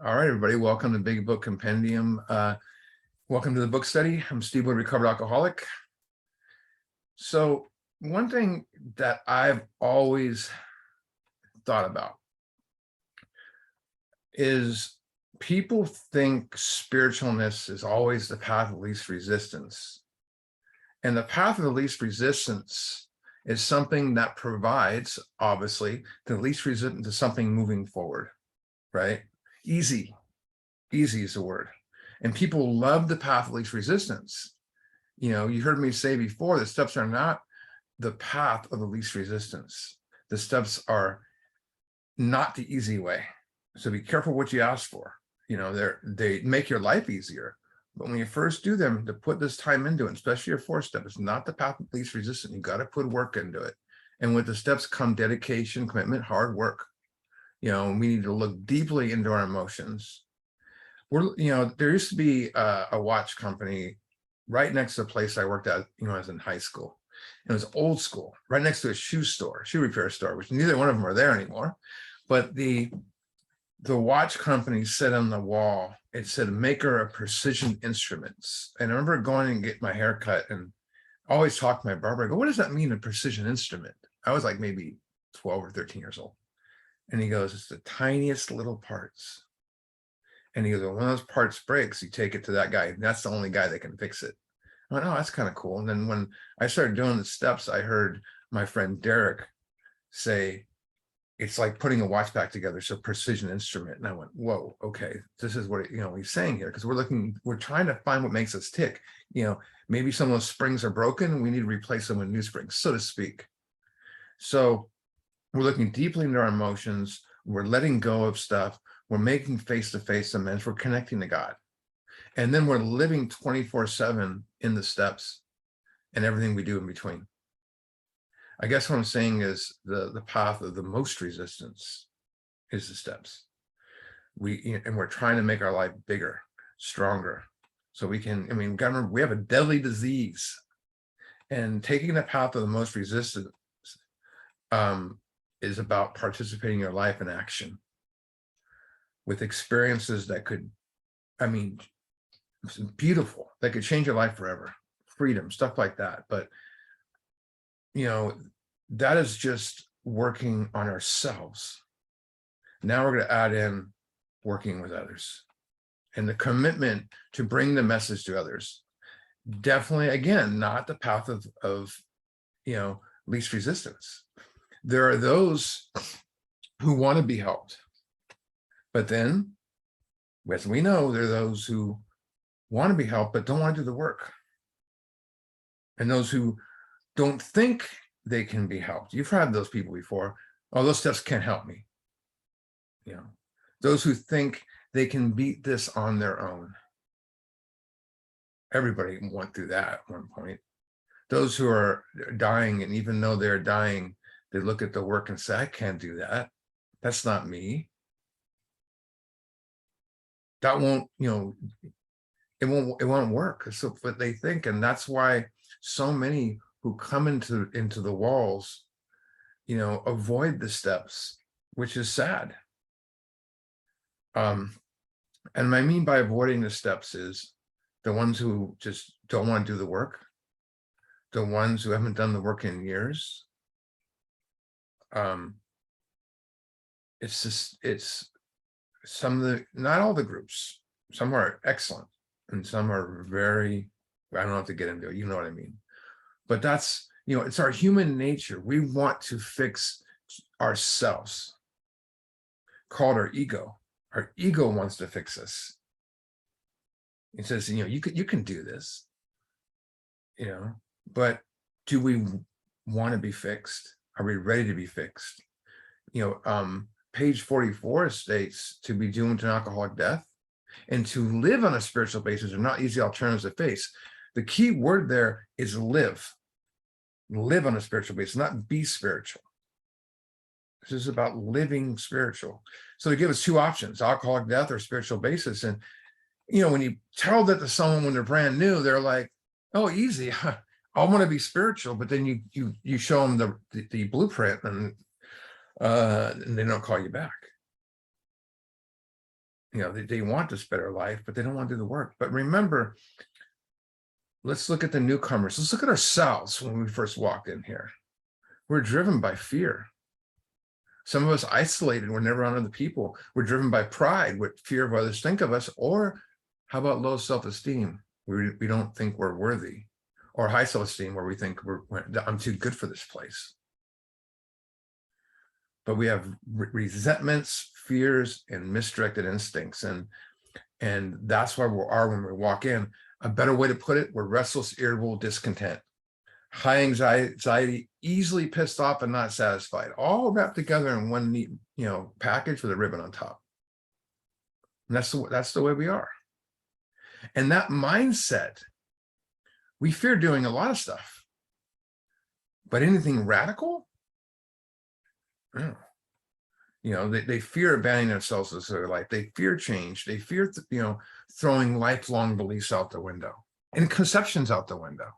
All right, everybody, welcome to Big Book Compendium. Welcome to the book study. I'm Steve Wood, recovered alcoholic. So one thing that I've always thought about is people think spiritualness is always the path of least resistance. And the path of the least resistance is something that provides, obviously, the least resistance to something moving forward, right? Easy is the word. And people love the path of least resistance. You know, you heard me say before, the steps are not the path of the least resistance. The steps are not the easy way. So be careful what you ask for. You know, they make your life easier. But when you first do them, to put this time into it, especially your fourth step, it's not the path of least resistance. You got to put work into it. And with the steps come dedication, commitment, hard work. You know, we need to look deeply into our emotions. There used to be a watch company right next to the place I worked at, I was in high school. It was old school, right next to a shoe repair store, which neither one of them are there anymore. But the watch company said on the wall, it said, maker of precision instruments. And I remember going and get my hair cut and always talk to my barber. I go, what does that mean, a precision instrument? I was like maybe 12 or 13 years old. And he goes, it's the tiniest little parts. And he goes, well, when those parts breaks, you take it to that guy. And that's the only guy that can fix it. I went, oh, that's kind of cool. And then when I started doing the steps, I heard my friend Derek say, it's like putting a watch back together. So precision instrument. And I went, whoa, okay. This is what, he's saying here. Because we're trying to find what makes us tick. Maybe some of those springs are broken. We need to replace them with new springs, so to speak. So we're looking deeply into our emotions. We're letting go of stuff. We're making face-to-face amends. We're connecting to God. And then we're living 24/7 in the steps and everything we do in between. I guess what I'm saying is the path of the most resistance is the steps. We're trying to make our life bigger, stronger. So we can, remember, we have a deadly disease. And taking the path of the most resistance is about participating in your life in action with experiences that could, beautiful, that could change your life forever, freedom, stuff like that. But, that is just working on ourselves. Now we're going to add in working with others and the commitment to bring the message to others. Definitely, again, not the path of least resistance. There are those who want to be helped. But then, as we know, there are those who want to be helped, but don't want to do the work. And those who don't think they can be helped. You've had those people before. Oh, those steps can't help me. Those who think they can beat this on their own. Everybody went through that at one point. Those who are dying, and even though they're dying, they look at the work and say, I can't do that. That's not me. That won't, it won't work. So what they think, and that's why so many who come into the walls, avoid the steps, which is sad. And what I mean by avoiding the steps is the ones who just don't want to do the work, the ones who haven't done the work in years. It's some of the, not all the groups, some are excellent and some are very, I don't have to get into it, you know what I mean. But that's, it's our human nature. We want to fix ourselves, called our ego. Our ego wants to fix us. It says, you can do this, but do we want to be fixed? Are we ready to be fixed? Page 44 states to be doomed to an alcoholic death and to live on a spiritual basis are not easy alternatives to face. The key word there is live. Live on a spiritual basis, not be spiritual. This is about living spiritual. So they give us two options, alcoholic death or spiritual basis. And, when you tell that to someone when they're brand new, they're like, oh, easy. I want to be spiritual. But then you show them the blueprint and they don't call you back. They want this better life, but they don't want to do the work. But remember, let's look at the newcomers. Let's look at ourselves when we first walked in here. We're driven by fear. Some of us isolated, we're never around other people. We're driven by pride, what fear of others think of us. Or how about low self-esteem? We don't think we're worthy. Or high self-esteem, where we think I'm too good for this place. But we have resentments, fears, and misdirected instincts. And that's why we are when we walk in. A better way to put it, we're restless, irritable, discontent, high anxiety, easily pissed off and not satisfied, all wrapped together in one neat, package with a ribbon on top. And that's the way we are. And that mindset, we fear doing a lot of stuff, but anything radical, they fear abandoning themselves as their life. They fear change. They fear, throwing lifelong beliefs out the window and conceptions out the window.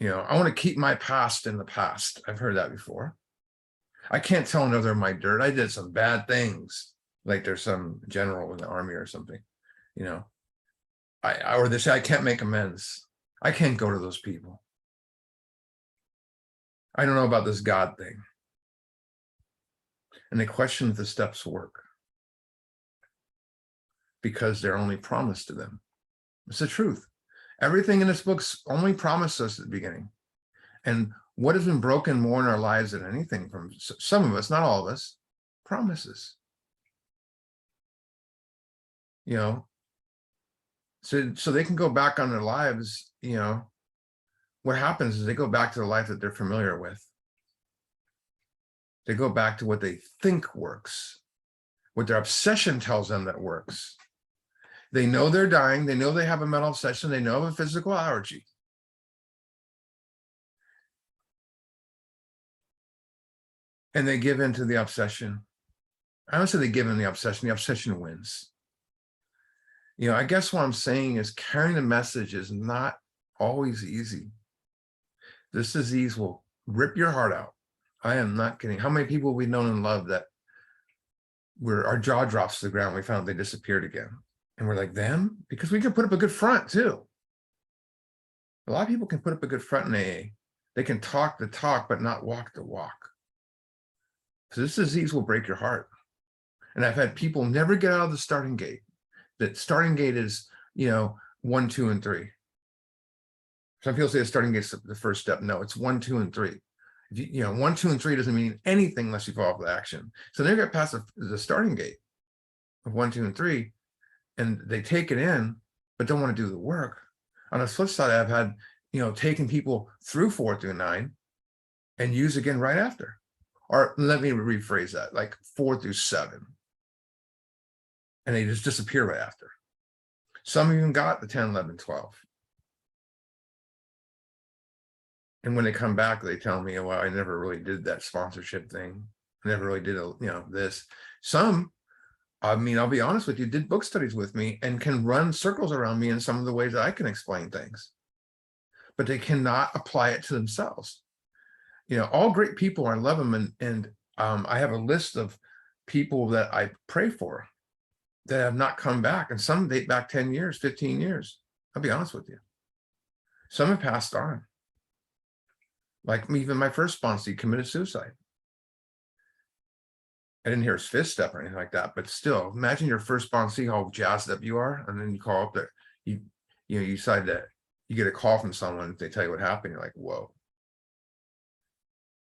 I want to keep my past in the past. I've heard that before. I can't tell another of my dirt. I did some bad things, like there's some general in the army or something, or they say I can't make amends. I can't go to those people. I don't know about this God thing. And they question if the steps work because they're only promised to them. It's the truth. Everything in this book's only promised us at the beginning. And what has been broken more in our lives than anything from some of us, not all of us, promises. So they can go back on their lives, what happens is they go back to the life that they're familiar with. They go back to what they think works, what their obsession tells them that works. They know they're dying. They know they have a mental obsession. They know of a physical allergy. And they give in to the obsession. I don't say they give in the obsession wins. I guess what I'm saying is carrying the message is not always easy. This disease will rip your heart out. I am not kidding. How many people we've known and loved that our jaw drops to the ground, we found they disappeared again. And we're like, them? Because we can put up a good front too. A lot of people can put up a good front in AA. They can talk the talk, but not walk the walk. So this disease will break your heart. And I've had people never get out of the starting gate. That starting gate is, 1, 2, and 3. Some people say the starting gate is the first step. No, it's 1, 2, and 3. 1, 2, and 3 doesn't mean anything unless you follow the action. So they get past the starting gate of 1, 2, and 3, and they take it in, but don't want to do the work. On the flip side, I've had, taken people through 4 through 9 and use again right after. Or let me rephrase that, like 4 through 7. And they just disappear right after. Some even got the 10, 11, 12. And when they come back, they tell me, well, I never really did that sponsorship thing. I never really did, this. Some, I'll be honest with you, did book studies with me and can run circles around me in some of the ways that I can explain things. But they cannot apply it to themselves. All great people, I love them. And I have a list of people that I pray for that have not come back. And some date back 10 years, 15 years. I'll be honest with you. Some have passed on. Like even my first sponsee committed suicide. I didn't hear his fifth step or anything like that, but still, imagine your first sponsee, how jazzed up you are, and then you call up there, you decide that you get a call from someone, they tell you what happened, you're like, whoa.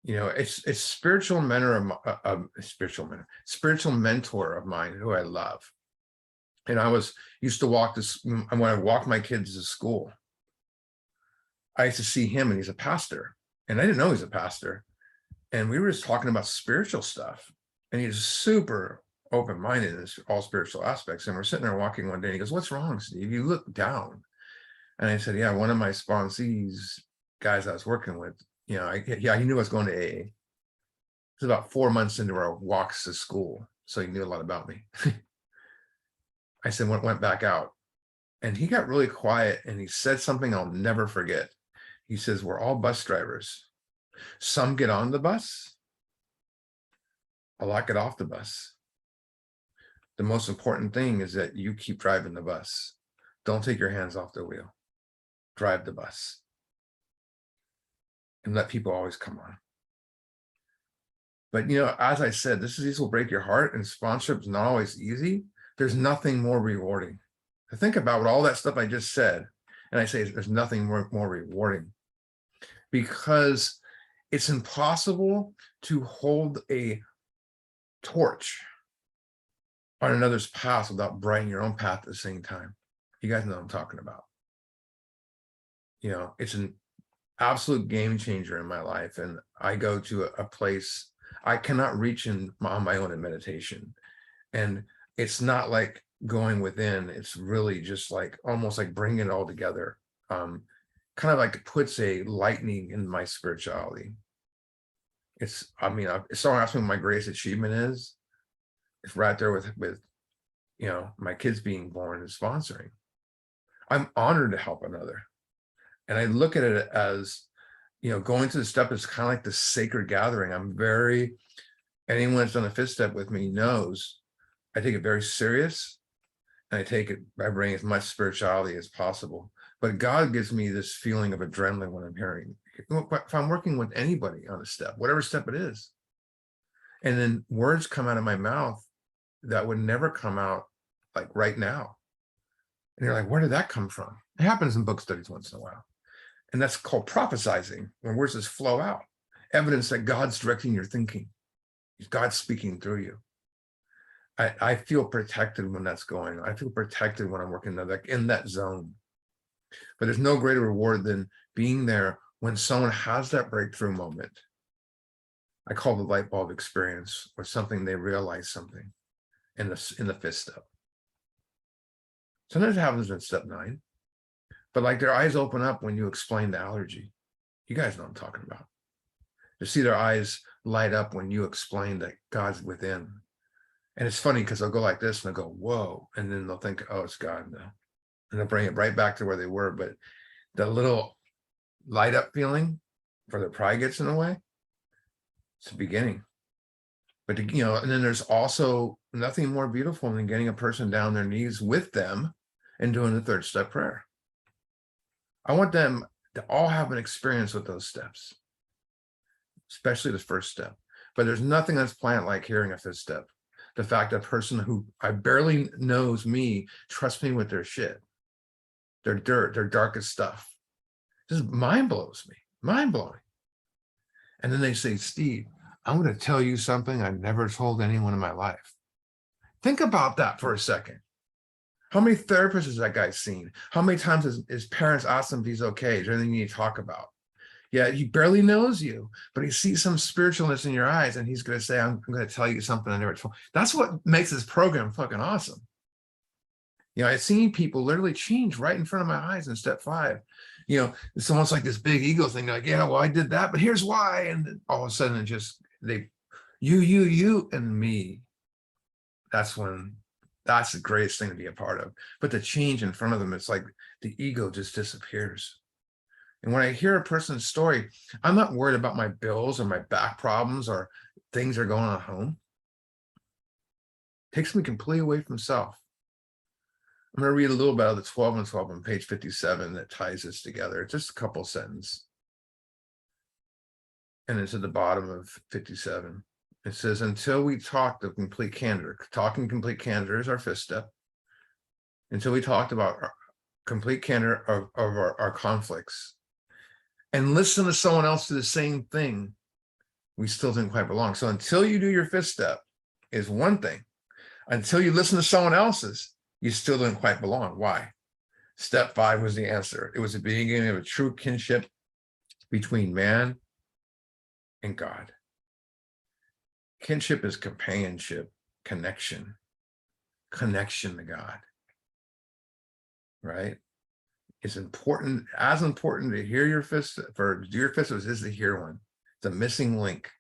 It's spiritual mentor of mine who I love. And I used to walk this, when I walked my kids to school, I used to see him, and he's a pastor. And I didn't know he's a pastor. And we were just talking about spiritual stuff. And he's super open-minded in all spiritual aspects. And we're sitting there walking one day, and he goes, "What's wrong, Steve? You look down." And I said, "Yeah, one of my sponsees, guys I was working with, he knew I was going to AA. It was about 4 months into our walks to school. So he knew a lot about me." I said, went back out. And he got really quiet, and he said something I'll never forget. He says, "We're all bus drivers. Some get on the bus. A lot get off the bus. The most important thing is that you keep driving the bus. Don't take your hands off the wheel. Drive the bus. And let people always come on. But, as I said, these will break your heart, and sponsorship is not always easy. There's nothing more rewarding. To think about what all that stuff I just said, and I say there's nothing more rewarding, because it's impossible to hold a torch on another's path without brightening your own path at the same time. You guys know what I'm talking about. It's an absolute game changer in my life. And I go to a place I cannot reach on my own in meditation. And it's not like going within. It's really just like almost like bringing it all together. Kind of like puts a lightning in my spirituality. If someone asks me what my greatest achievement is, it's right there with my kids being born and sponsoring. I'm honored to help another. And I look at it as, going to the step is kind of like the sacred gathering. Anyone that's done a fifth step with me knows I take it very serious, and I bring as much spirituality as possible. But God gives me this feeling of adrenaline when I'm hearing, if I'm working with anybody on a step, whatever step it is, and then words come out of my mouth that would never come out like right now. And you're like, where did that come from? It happens in book studies once in a while. And that's called prophesizing, when words just flow out. Evidence that God's directing your thinking. God's speaking through you. I feel protected when that's going on. I feel protected when I'm working in that zone. But there's no greater reward than being there when someone has that breakthrough moment. I call the light bulb experience, or something they realize something in the fifth step. Sometimes it happens in step 9, but like their eyes open up when you explain the allergy. You guys know what I'm talking about. You see their eyes light up when you explain that God's within. And it's funny because they'll go like this and they'll go, whoa. And then they'll think, oh, it's God now. And they'll bring it right back to where they were. But the little light up feeling for their pride gets in the way. It's the beginning. But, and then there's also nothing more beautiful than getting a person down their knees with them and doing the third step prayer. I want them to all have an experience with those steps, especially the first step. But there's nothing that's planned like hearing a fifth step. The fact that a person who I barely knows me trusts me with their shit, their dirt, their darkest stuff. Just mind blows me, mind blowing. And then they say, Steve, I'm going to tell you something I've never told anyone in my life. Think about that for a second. How many therapists has that guy seen? How many times has his parents asked him if he's okay? Is there anything you need to talk about? Yeah, he barely knows you, but he sees some spiritualness in your eyes, and he's going to say, I'm going to tell you something I never told. That's what makes this program fucking awesome. I've seen people literally change right in front of my eyes in step 5. It's almost like this big ego thing. Like, yeah, well, I did that, but here's why. And all of a sudden, you, and me. That's the greatest thing to be a part of. But the change in front of them, it's like the ego just disappears. And when I hear a person's story, I'm not worried about my bills or my back problems or things that are going on at home. It takes me completely away from self. I'm going to read a little bit of the 12 and 12 on page 57 that ties this together. It's just a couple sentences. And it's at the bottom of 57. It says, until we talked of complete candor, talking complete candor is our fifth step. Until we talked about complete candor of our conflicts and listen to someone else do the same thing, we still didn't quite belong. So until you do your fifth step is one thing. Until you listen to someone else's, you still didn't quite belong. Why? Step 5 was the answer. It was the beginning of a true kinship between man and God. Kinship is companionship, connection to God, right? It's important, as important to hear your fifth, for to do your fifth as is to hear one. It's a missing link.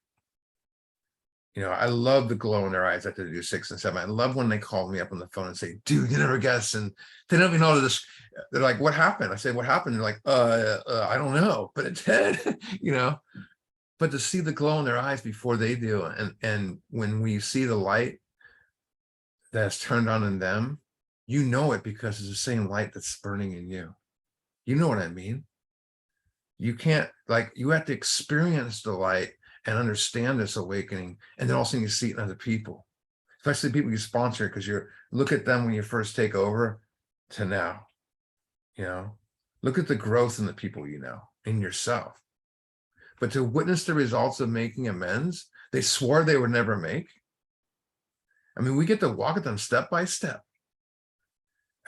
I love the glow in their eyes after they do 6 and 7. I love when they call me up on the phone and say, dude, you never guess. And they don't even know this. They're like, what happened? I say, what happened? They're like, I don't know, but it did, but to see the glow in their eyes before they do. And when we see the light, that's turned on in them, you know it because it's the same light that's burning in you. You know what I mean? You can't, like, you have to experience the light and understand this awakening, and then all of a sudden you see it in other people, especially people you sponsor, because you're, look at them when you first take over to now, you know, look at the growth in the people you know, in yourself. But to witness the results of making amends they swore they would never make, I mean, we get to walk with them step by step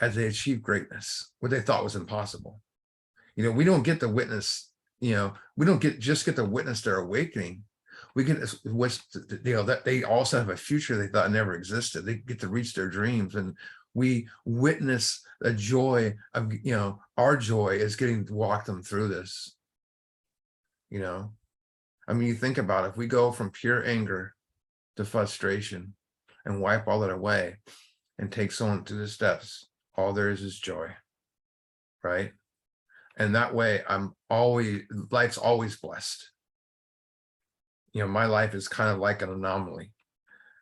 as they achieve greatness, what they thought was impossible. You know, we don't get to witness, you know, we don't just get to witness their awakening. We get, you know, that they also have a future they thought never existed. They get to reach their dreams, and we witness the joy of, you know, our joy is getting to walk them through this. You know, I mean, you think about it, if we go from pure anger to frustration and wipe all that away and take someone through the steps, all there is joy, right? And that way life's always blessed. You know, my life is kind of like an anomaly.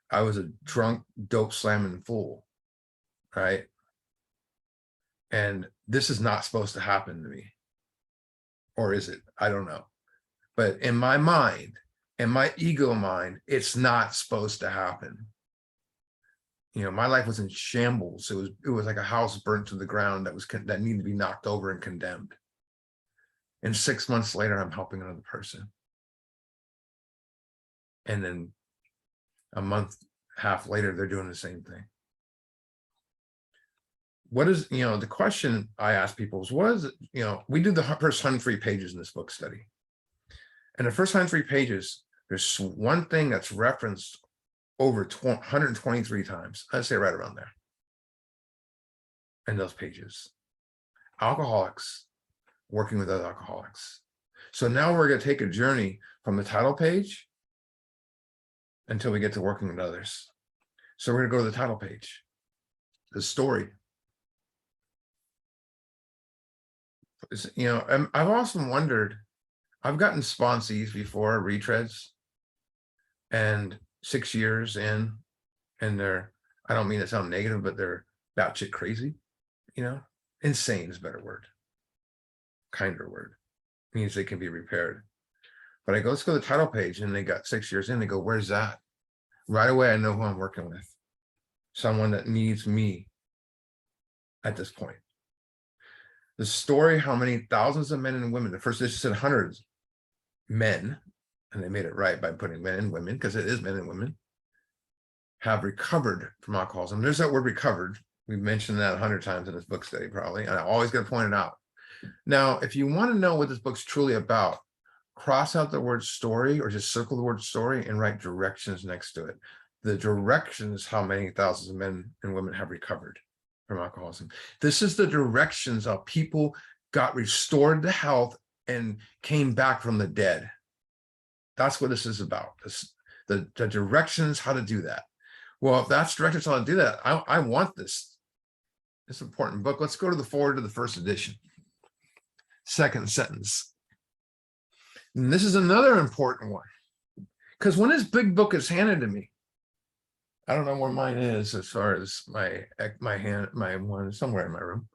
I was a drunk, dope slamming fool, right? And this is not supposed to happen to me. Or is it? I don't know. But in my mind, in my ego mind, it's not supposed to happen. You know, my life was in shambles. It was like a house burnt to the ground that needed to be knocked over and condemned. And 6 months later, I'm helping another person. And then a month, half later, they're doing the same thing. What is, you know, the question I ask people is, what is it, you know, we do the first 103 pages in this book study. And the first 103 pages, there's one thing that's referenced over 123 times. I'd say right around there in those pages. Alcoholics working with other alcoholics. So now we're going to take a journey from the title page until we get to working with others. So we're going to go to the title page, the story. You know, I've often wondered, I've gotten sponsees before, retreads, and 6 years in, and they're, I don't mean to sound negative, but they're batshit crazy, you know, insane is a better word, kinder word, means they can be repaired. But I go, let's go to the title page, and they got 6 years in, they go, where's that? Right away, I know who I'm working with. Someone that needs me at this point. The story, how many thousands of men and women, the first edition said hundreds, men, and they made it right by putting men and women, because it is men and women, have recovered from alcoholism. There's that word recovered. We've mentioned that 100 times in this book study, probably, and I always got to point it out. Now, if you want to know what this book's truly about, cross out the word story, or just circle the word story and write directions next to it. The directions, how many thousands of men and women have recovered from alcoholism. This is the directions of people got restored to health and came back from the dead. That's what this is about. The directions how to do that. Well, if that's directions how to do that, I want this. It's an important book. Let's go to the forward to the first edition. Second sentence. And this is another important one, because when this big book is handed to me, I don't know where mine is as far as my one somewhere in my room.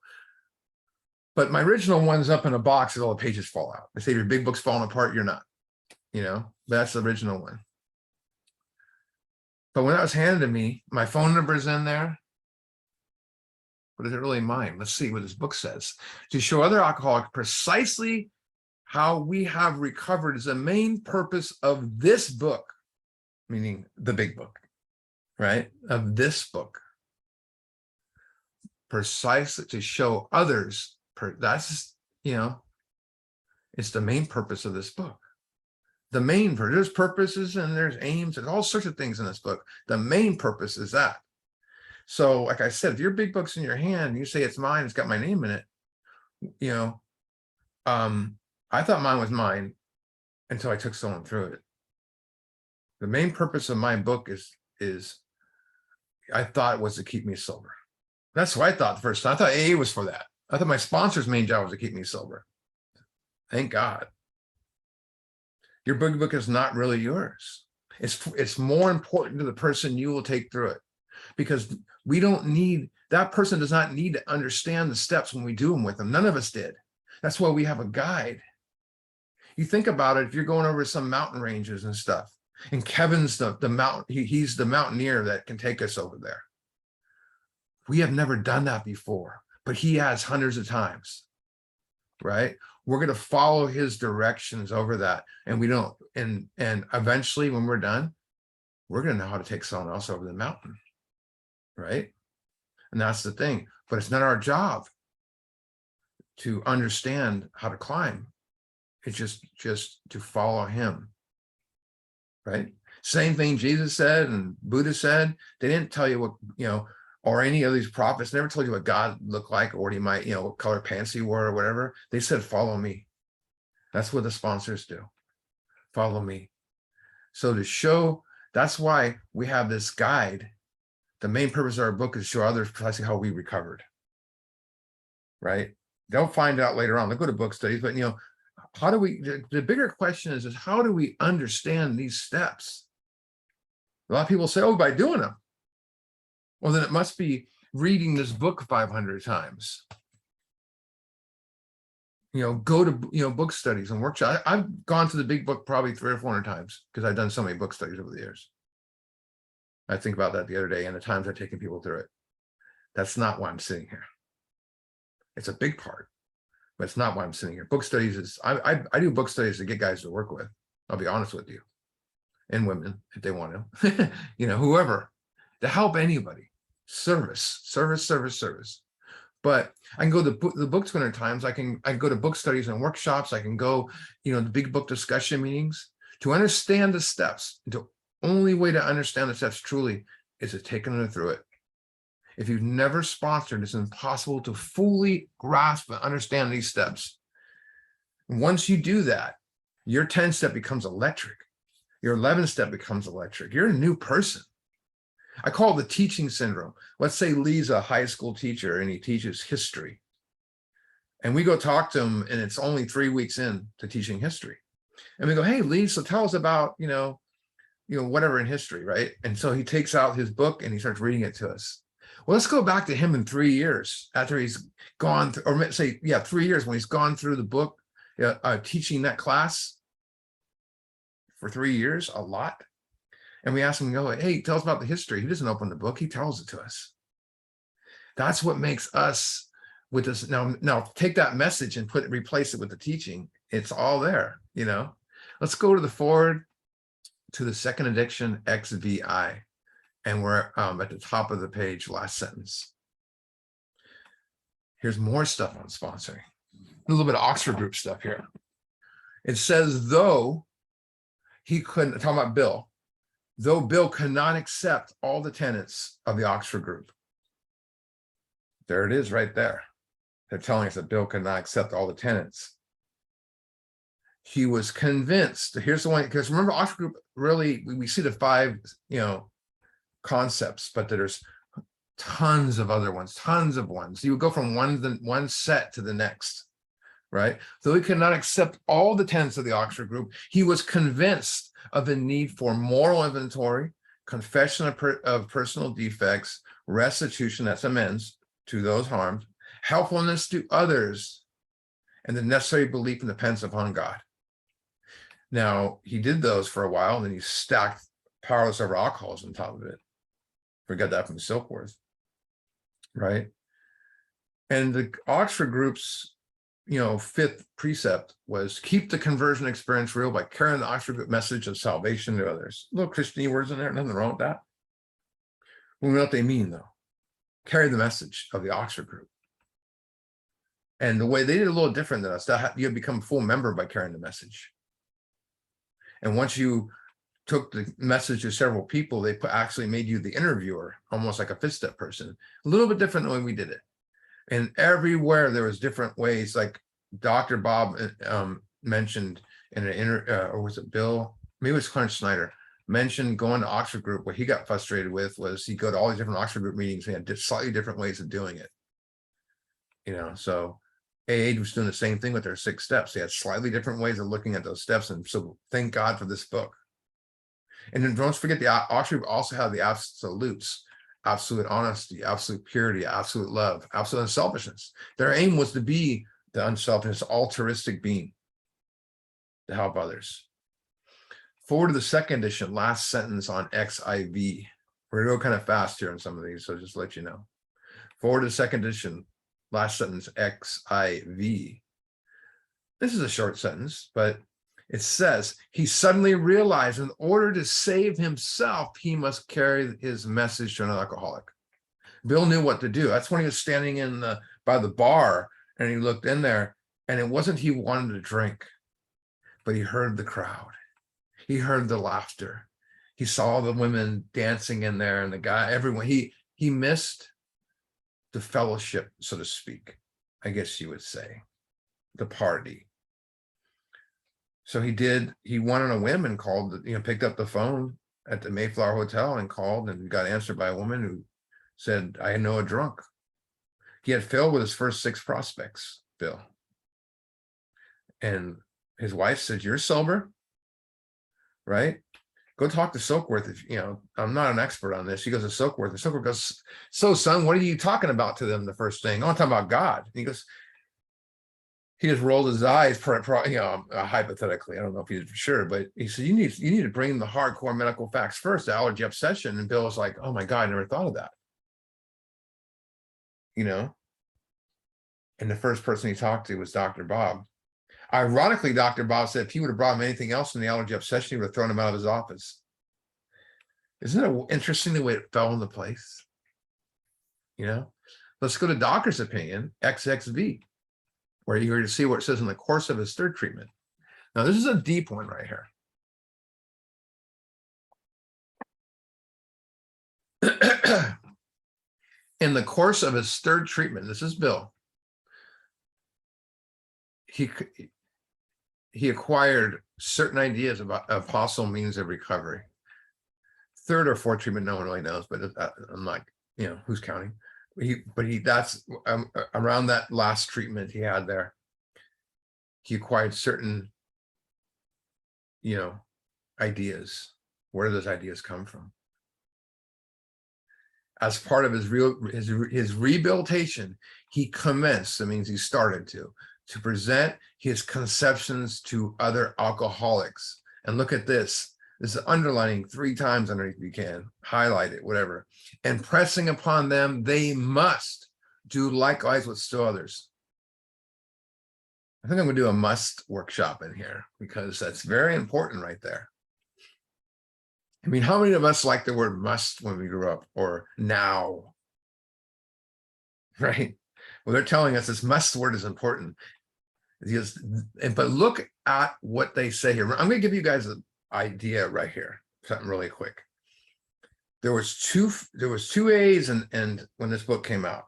But my original one's up in a box and all the pages fall out. They say your big book's falling apart, you're not. You know, that's the original one. But when that was handed to me, my phone number is in there. But is it really mine? Let's see what this book says. To show other alcoholics precisely how we have recovered is the main purpose of this book, meaning the big book, right? Of this book. Precisely to show others, that's, you know, it's the main purpose of this book. The main, there's purposes and there's aims and all sorts of things in this book. The main purpose is that. So like I said, if your big book's in your hand, you say it's mine, it's got my name in it, you know, I thought mine was mine until I took someone through it. The main purpose of my book is I thought it was to keep me sober. That's what I thought the first time. I thought AA was for that. I thought my sponsor's main job was to keep me sober. Thank God. Your big book is not really yours. It's more important to the person you will take through it. because we don't need, that person does not need to understand the steps when we do them with them. None of us did. That's why we have a guide. You think about it, if you're going over some mountain ranges and stuff, and Kevin's the mountain, he's the mountaineer that can take us over there. We have never done that before, but he has hundreds of times, right? We're going to follow his directions over that. And we don't, and eventually when we're done, we're going to know how to take someone else over the mountain, right? And that's the thing, but it's not our job to understand how to climb. It's just to follow him, right? Same thing Jesus said and Buddha said. They didn't tell you what, or any of these prophets never told you what God looked like, or what he might, what color pants he wore or whatever. They said, follow me. That's what the sponsors do. Follow me. So to show, that's why we have this guide. The main purpose of our book is to show others precisely how we recovered, right? They'll find out later on. They'll go to book studies, but how do we, the bigger question is how do we understand these steps? A lot of people say, oh, by doing them. Well, then it must be reading this book 500 times. Go to, book studies and workshops. I've gone to the big book probably 300 or 400 times because I've done so many book studies over the years. I think about that the other day and the times I've taken people through it. That's not why I'm sitting here. It's a big part, but it's not why I'm sitting here. Book studies is, I do book studies to get guys to work with. I'll be honest with you. And women, if they want to, whoever, to help anybody. Service. But I can go to the book 200 times. I can go to book studies and workshops. I can go, the big book discussion meetings to understand the steps. The only way to understand the steps truly is to take them through it. If you've never sponsored, it's impossible to fully grasp and understand these steps. Once you do that, your 10 step becomes electric. Your 11 step becomes electric. You're a new person. I call it the teaching syndrome. Let's say Lee's a high school teacher and he teaches history. And we go talk to him and it's only 3 weeks in to teaching history. And we go, hey, Lee, so tell us about, whatever in history, right? And so he takes out his book and he starts reading it to us. Well, let's go back to him in 3 years after he's gone, or say, 3 years when he's gone through the book, teaching that class for 3 years, a lot. And we ask him, hey, tell us about the history. He doesn't open the book. He tells it to us. That's what makes us with this. Now take that message and replace it with the teaching. It's all there, Let's go to the forward to the second addiction, XVI. And we're at the top of the page, last sentence. Here's more stuff on sponsoring. A little bit of Oxford group stuff here. It says, though he couldn't, talking about Bill, though Bill cannot accept all the tenets of the Oxford group. There it is right there. They're telling us that Bill cannot accept all the tenets. He was convinced, here's the one, because remember Oxford group, really, we see the 5, concepts, but there's tons of other ones, tons of ones. You would go from one set to the next, right? Though he cannot accept all the tenets of the Oxford group, he was convinced of the need for moral inventory, confession of personal defects, restitution, that's amends to those harmed, helpfulness to others, and the necessary belief and dependence upon God. Now, he did those for a while, and then he stacked powerless over alcoholism on top of it. Forget that from Silkworth, right? And the Oxford group's, 5th precept was keep the conversion experience real by carrying the Oxford group message of salvation to others. Little Christian words in there, nothing wrong with that. We know what they mean, though. Carry the message of the Oxford group. And the way they did a little different than us, you become a full member by carrying the message. And once you took the message to several people, they actually made you the interviewer, almost like a 5th step person. A little bit different than the way we did it. And everywhere there was different ways, like Dr. Bob mentioned in an or was it Bill? Maybe it was Clarence Snyder, mentioned going to Oxford group. What he got frustrated with was he'd go to all these different Oxford group meetings and had slightly different ways of doing it. So AA was doing the same thing with their 6 steps. They had slightly different ways of looking at those steps. And so thank God for this book. And then don't forget the Oxford group also have the absolutes. absolute honesty, absolute purity, absolute love, absolute unselfishness. Their aim was to be the unselfish, altruistic being to help others. Forward to the second edition, last sentence on XIV. We're going to go kind of fast here on some of these, so just to let you know. Forward to the second edition, last sentence, XIV. This is a short sentence, but it says, he suddenly realized in order to save himself, he must carry his message to an alcoholic. Bill knew what to do. That's when he was standing by the bar and he looked in there, and it wasn't he wanted to drink, but he heard the crowd. He heard the laughter. He saw the women dancing in there and the guy, everyone. He missed the fellowship, so to speak, I guess you would say, the party. So he went on a whim and called, picked up the phone at the Mayflower Hotel and called and got answered by a woman who said, I know a drunk. He had failed with his first 6 prospects, Bill. And his wife said, you're sober, right? Go talk to Silkworth. I'm not an expert on this. He goes to Silkworth, and Silkworth goes, so son, what are you talking about to them the first thing? I'm talking about God. And he goes, he just rolled his eyes, hypothetically. I don't know if he's sure, but he said, you need to bring the hardcore medical facts first, the allergy obsession. And Bill was like, oh my God, I never thought of that. And the first person he talked to was Dr. Bob. Ironically, Dr. Bob said if he would have brought him anything else in the allergy obsession, he would have thrown him out of his office. Isn't it interesting the way it fell into place? Let's go to doctor's opinion, XXV, where you're going to see what it says in the course of his 3rd treatment. Now, this is a deep one right here. In the course of his 3rd treatment, this is Bill, he acquired certain ideas about possible means of recovery. 3rd or 4th treatment, no one really knows, but I'm like, who's counting? That's around that last treatment he had there. He acquired certain, ideas. Where do those ideas come from? As part of his rehabilitation, he commenced, that means he started to present his conceptions to other alcoholics. And look at this. This is underlining 3 times underneath if you can. Highlight it, whatever. And pressing upon them, they must do likewise with still others. I think I'm going to do a must workshop in here because that's very important right there. I mean, how many of us like the word must when we grew up, or now? Right? Well, they're telling us this must word is important. But look at what they say here. I'm going to give you guys an idea right here, something really quick. There was two A's and when this book came out,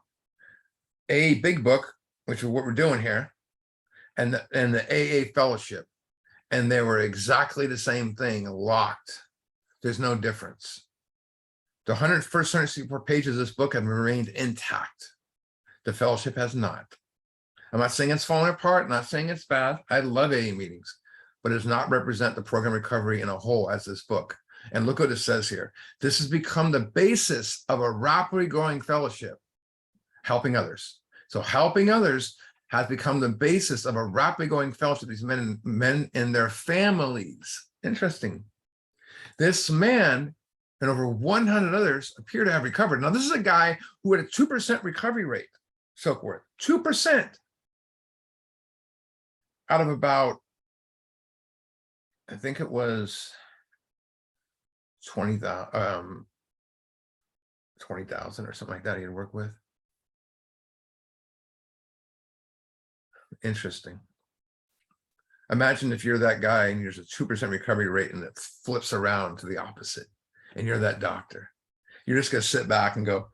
a big book, which is what we're doing here, and the AA fellowship, and they were exactly the same thing, locked. There's no difference. The first 164 pages of this book have remained intact. The fellowship has not. I'm not saying it's falling apart, I'm not saying it's bad. I love AA meetings, but it does not represent the program recovery in a whole as this book. And look what it says here. This has become the basis of a rapidly growing fellowship, helping others. So helping others has become the basis of a rapidly growing fellowship, these men and their families. Interesting. This man and over 100 others appear to have recovered. Now, this is a guy who had a 2% recovery rate, Silkworth, 2% out of about, I think it was 20,000 or something like that he had worked with. Interesting. Imagine if you're that guy and there's a 2% recovery rate and it flips around to the opposite, and you're that doctor. You're just going to sit back and go,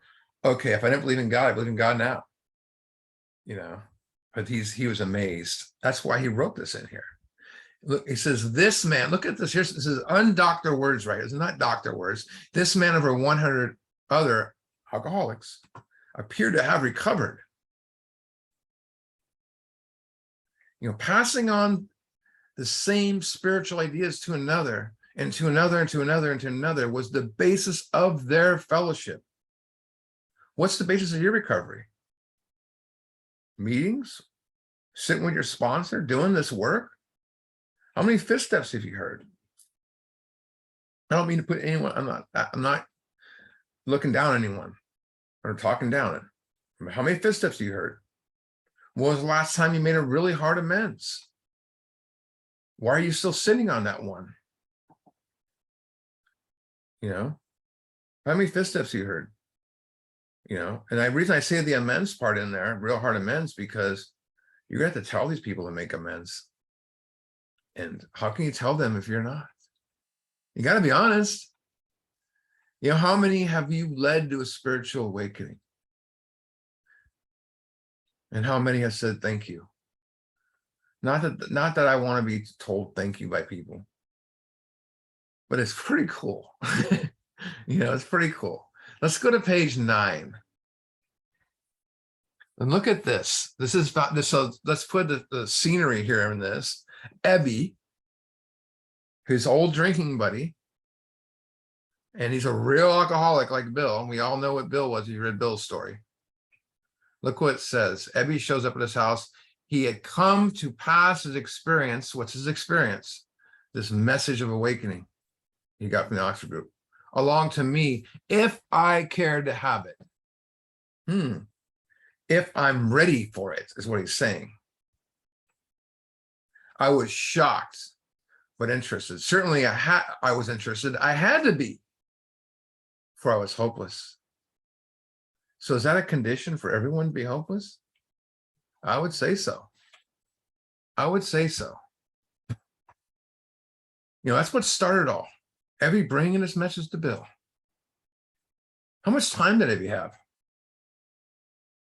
okay, if I didn't believe in God, I believe in God now. But he was amazed. That's why he wrote this in here. Look, he says, this man, look at this here. This is undoctor words, right? It's not doctor words. This man over 100 other alcoholics appear to have recovered. Passing on the same spiritual ideas to another, and to another, and to another, and to another was the basis of their fellowship. What's the basis of your recovery? Meetings? Sitting with your sponsor, doing this work? How many fifth steps have you heard? I don't mean to put anyone, I'm not looking down on anyone or talking down it. How many fifth steps have you heard? When was the last time you made a really hard amends? Why are you still sitting on that one? You know, how many fifth steps have you heard? You know, and the reason I say the amends part in there, real hard amends, because you're going to have to tell these people to make amends. And how can you tell them if you're not? You got to be honest. You know, how many have you led to a spiritual awakening? And how many have said thank you? Not that I want to be told thank you by people, but it's pretty cool. You know, it's pretty cool. Let's go to page 9. And look at this. This is about this. So let's put the scenery here in this. Ebby, his old drinking buddy, and he's a real alcoholic like Bill. We all know what Bill was. You read Bill's story. Look what it says. Ebby shows up at his house. He had come to pass his experience. What's his experience? This message of awakening he got from the Oxford group along to me, if I cared to have it. If I'm ready for it, is what he's saying. I was shocked, but interested. Certainly I was interested. I had to be, for I was hopeless. So is that a condition for everyone to be hopeless? I would say so. I would say so. You know, that's what started all. Evie bringing this message to Bill. How much time did Evie have?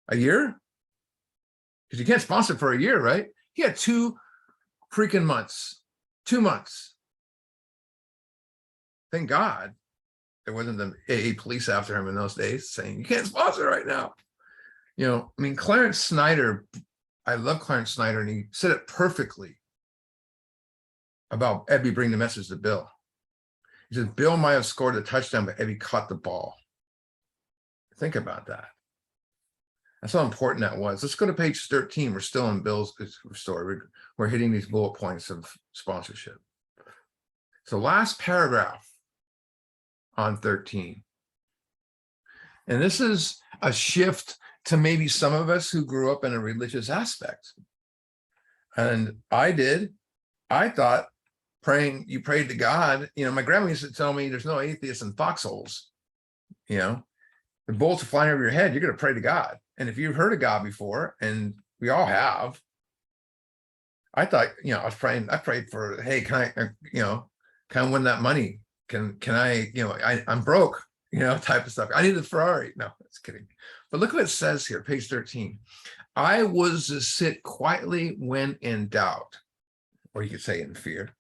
A year? Because you can't sponsor for a year, right? He had 2 freaking months. 2 months. Thank God there wasn't the AA police after him in those days saying, you can't sponsor right now. You know, I mean, Clarence Snyder, I love Clarence Snyder, and he said it perfectly about Ebby bringing the message to Bill. He said, Bill might have scored a touchdown, but Ebby caught the ball. Think about that. That's how important that was. Let's go to page 13. We're still in Bill's story. We're hitting these bullet points of sponsorship. So last paragraph on 13. And this is a shift to maybe some of us who grew up in a religious aspect. And I did. I thought you prayed to God. You know, my grandma used to tell me there's no atheists in foxholes. You know, the bullets are flying over your head. You're going to pray to God. And if you've heard of God before, and we all have, I thought, you know, I prayed for, hey, can I win that money? Can I, you know, I'm broke, you know, type of stuff. I need a Ferrari. No, that's kidding. But look what it says here, page 13. I was to sit quietly when in doubt, or you could say in fear,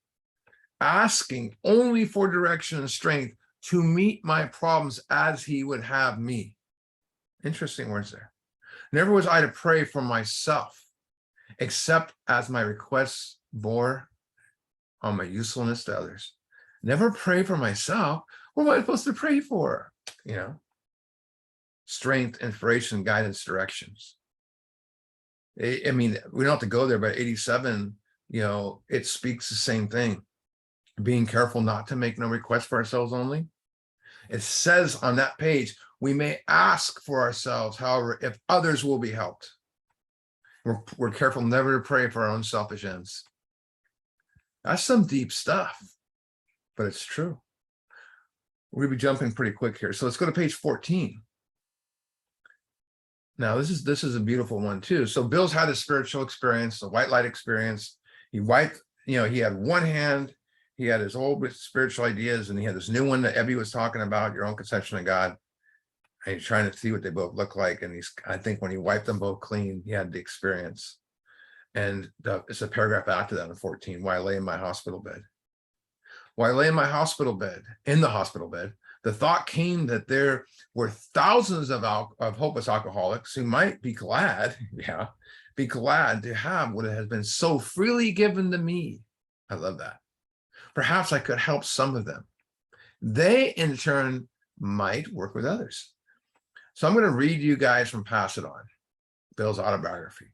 asking only for direction and strength to meet my problems as he would have me. Interesting words there. Never was I to pray for myself, except as my requests bore on my usefulness to others. Never pray for myself. What am I supposed to pray for? You know, strength, inspiration, guidance, directions. I mean, we don't have to go there, but 87, you know, it speaks the same thing. Being careful not to make no requests for ourselves only. It says on that page, we may ask for ourselves, however, if others will be helped. We're careful never to pray for our own selfish ends. That's some deep stuff, but it's true. We'll be jumping pretty quick here. So let's go to page 14. Now, this is a beautiful one too. So Bill's had a spiritual experience, a white light experience. He wiped, you know, he had one hand, he had his old spiritual ideas, and he had this new one that Ebby was talking about, your own conception of God. And he's trying to see what they both look like. And I think when he wiped them both clean, he had the experience. And it's a paragraph after that in 14, while I lay in my hospital bed. While I lay in my hospital bed, the thought came that there were thousands of hopeless alcoholics who might be glad, to have what has been so freely given to me. I love that. Perhaps I could help some of them. They, in turn, might work with others. So I'm going to read you guys from Pass It On, Bill's autobiography.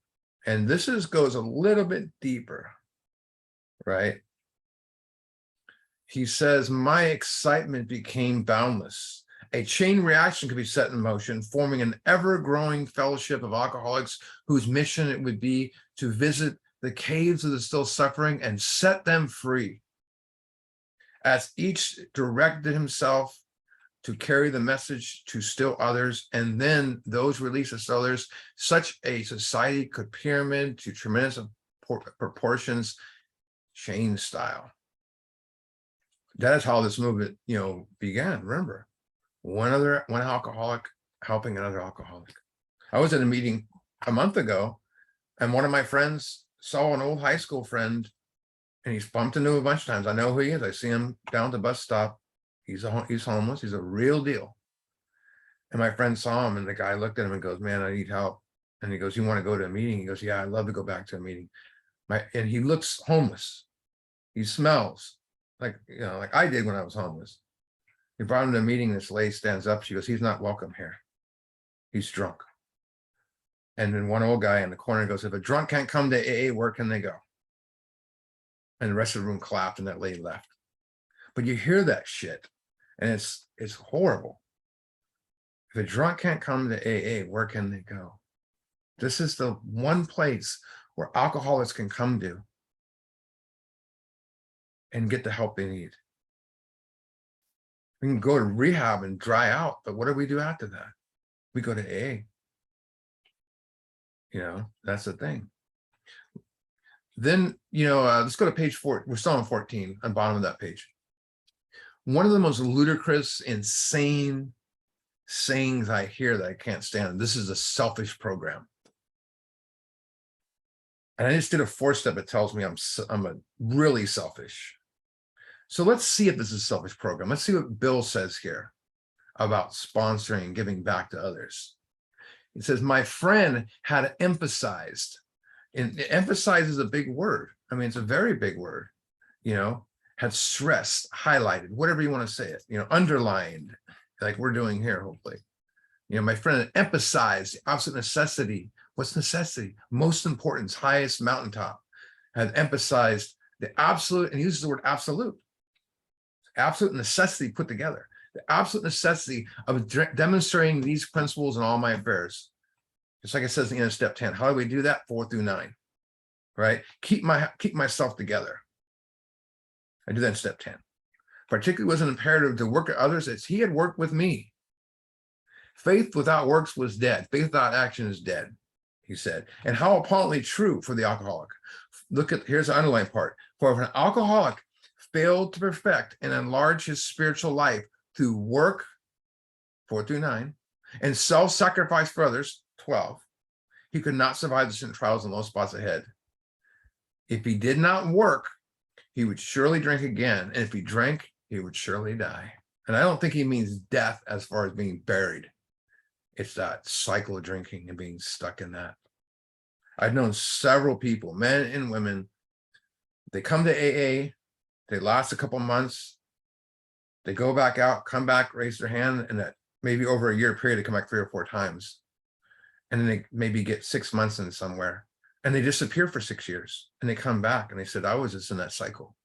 And this goes a little bit deeper, right? He says, my excitement became boundless. A chain reaction could be set in motion, forming an ever-growing fellowship of alcoholics whose mission it would be to visit the caves of the still suffering and set them free. As each directed himself to carry the message to still others, and then those released to still others, such a society could pyramid to tremendous proportions, chain style. That is how this movement, began. Remember, one alcoholic helping another alcoholic. I was at a meeting a month ago, and one of my friends saw an old high school friend, and he's bumped into him a bunch of times. I know who he is. I see him down at the bus stop. He's homeless. He's a real deal. And my friend saw him, and the guy looked at him and goes, man, I need help. And he goes, you want to go to a meeting? He goes, yeah, I'd love to go back to a meeting. And he looks homeless. He smells like I did when I was homeless. He brought him to a meeting. This lady stands up. She goes, he's not welcome here. He's drunk. And then one old guy in the corner goes, if a drunk can't come to AA, where can they go? And the rest of the room clapped, and that lady left. But you hear that shit, and it's horrible. If a drunk can't come to AA, where can they go? This is the one place where alcoholics can come to and get the help they need. We can go to rehab and dry out, but what do we do after that? We go to AA. That's the thing. Then, let's go to page 4. We're still on 14, on the bottom of that page. One of the most ludicrous, insane sayings I hear that I can't stand. This is a selfish program. And I just did a 4-step. It tells me I'm a really selfish. So let's see if this is a selfish program. Let's see what Bill says here about sponsoring and giving back to others. It says, my friend had emphasized, and emphasize is a big word. I mean, it's a very big word, had stressed, highlighted, whatever you want to say it, underlined, like we're doing here, hopefully. My friend had emphasized the absolute necessity. What's necessity? Most importance, highest mountaintop. Had emphasized the absolute, and uses the word absolute necessity put together. The absolute necessity of demonstrating these principles in all my affairs. Just like it says in step 10. How do we do that? 4 through 9, right? Keep myself together. I do that in step 10. Particularly was an imperative to work at others as he had worked with me. Faith without works was dead. Faith without action is dead, he said. And how appallingly true for the alcoholic. Here's the underlying part. For if an alcoholic failed to perfect and enlarge his spiritual life through work, 4 through 9, and self-sacrifice for others, 12, he could not survive the distant trials and low spots ahead. If he did not work, he would surely drink again. And if he drank, he would surely die. And I don't think he means death as far as being buried. It's that cycle of drinking and being stuck in that. I've known several people, men and women, they come to AA, they last a couple months, they go back out, come back, raise their hand, and that maybe over a year period, they come back 3 or 4 times. And then they maybe get 6 months in somewhere, and they disappear for 6 years, and they come back, and they said, I was just in that cycle.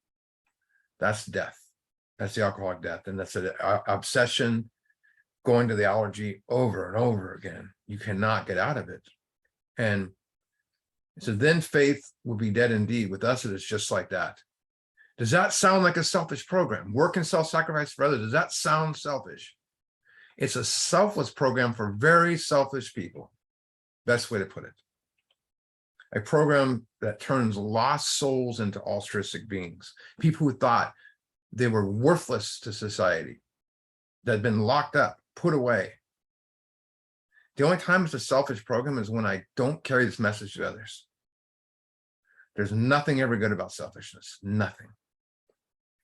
That's death. That's the alcoholic death. And that's an obsession, going to the allergy over and over again. You cannot get out of it. And so then faith will be dead indeed. With us, it is just like that. Does that sound like a selfish program? Work and self-sacrifice for others. Does that sound selfish? It's a selfless program for very selfish people. Best way to put it. A program that turns lost souls into altruistic beings. People who thought they were worthless to society, that had been locked up, put away. The only time it's a selfish program is when I don't carry this message to others. There's nothing ever good about selfishness. Nothing.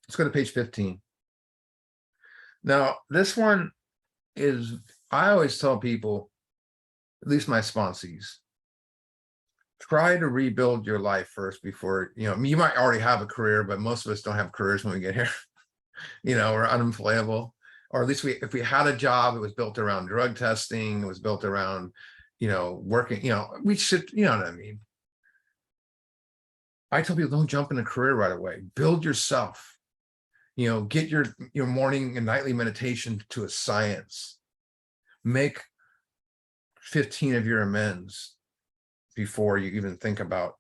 Let's go to page 15. Now, this one is, I always tell people, at least my sponsees, try to rebuild your life first before, you might already have a career, but most of us don't have careers when we get here. We're unemployable, or at least if we had a job, it was built around drug testing, it was built around, working, we should, you know what I mean? I tell people, don't jump in a career right away. Build yourself, get your morning and nightly meditation to a science. Make 15 of your amends before you even think about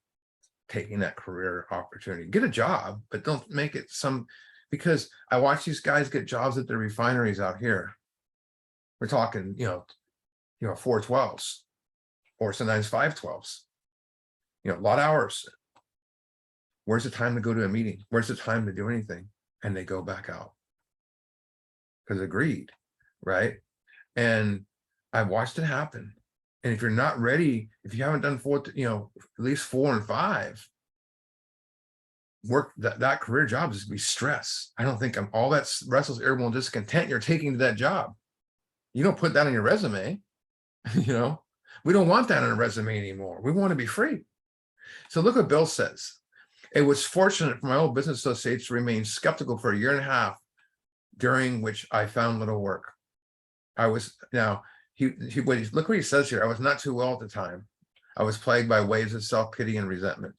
taking that career opportunity. Get a job, but don't make it because I watch these guys get jobs at the refineries out here. We're talking, 412s or sometimes 512s, a lot of hours. Where's the time to go to a meeting? Where's the time to do anything? And they go back out because of greed, right? And I've watched it happen. And if you're not ready, if you haven't done at least 4 and 5, work that career job is gonna be stress. I don't think I'm all that restless, irritable, and discontent you're taking to that job. You don't put that on your resume. We don't want that on a resume anymore. We want to be free. So look what Bill says. It was fortunate for my old business associates to remain skeptical for 1.5 years, during which I found little work. Look what he says here. I was not too well at the time. I was plagued by waves of self-pity and resentment.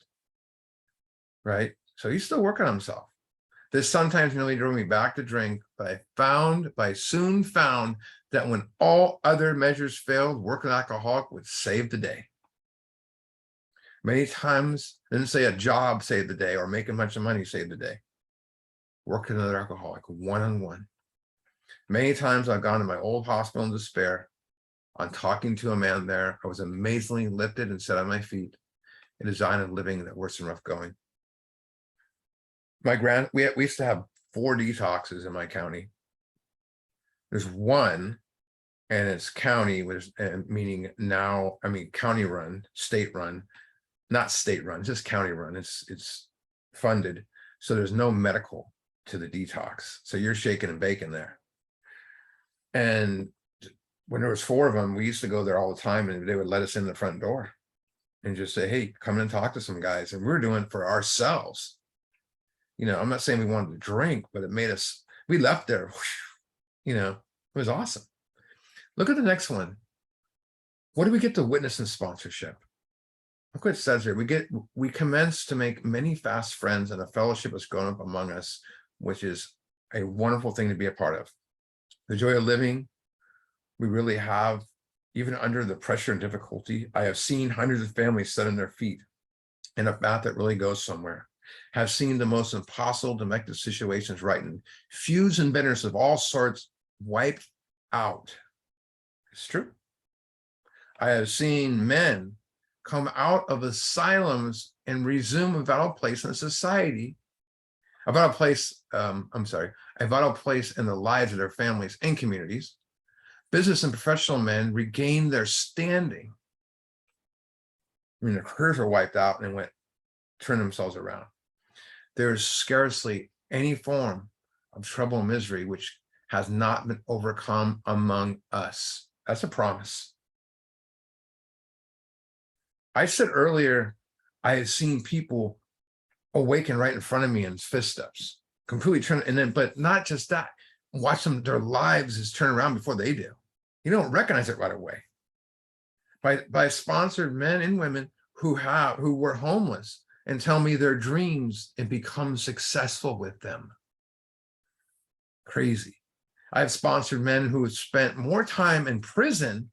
Right? So he's still working on himself. This sometimes nearly drove me back to drink, but I soon found that when all other measures failed, working alcoholic would save the day. Many times, didn't say a job saved the day or making a bunch of money saved the day. Working with another alcoholic, one-on-one. Many times I've gone to my old hospital in despair. On talking to a man there, I was amazingly lifted and set on my feet. A design of living that worse than rough going. We used to have 4 detoxes in my county. There's one, and it's county, meaning now, county run, state run, not state run, just county run. It's funded. So there's no medical to the detox. So you're shaking and baking there. And when there was 4 of them, we used to go there all the time, and they would let us in the front door and just say, hey, come in and talk to some guys. And we were doing it for ourselves. I'm not saying we wanted to drink, but it made us, we left there, it was awesome. Look at the next one. What do we get to witness in sponsorship? Look what it says here. We commence to make many fast friends, and a fellowship has grown up among us, which is a wonderful thing to be a part of. The joy of living we really have, even under the pressure and difficulty. I have seen hundreds of families set on their feet in a path that really goes somewhere. Have seen the most impossible domestic situations rightened, feuds and bitterness of all sorts wiped out. It's true. I have seen men come out of asylums and resume a vital place in society, a vital place in the lives of their families and communities. Business and professional men regained their standing. Their careers were wiped out and turned themselves around. There's scarcely any form of trouble and misery which has not been overcome among us. That's a promise. I said earlier, I had seen people awaken right in front of me in fist steps, completely turn, but not just that, watch them, their lives is turn around before they do. You don't recognize it right away. By sponsored men and women who were homeless and tell me their dreams and become successful with them. Crazy. I've sponsored men who have spent more time in prison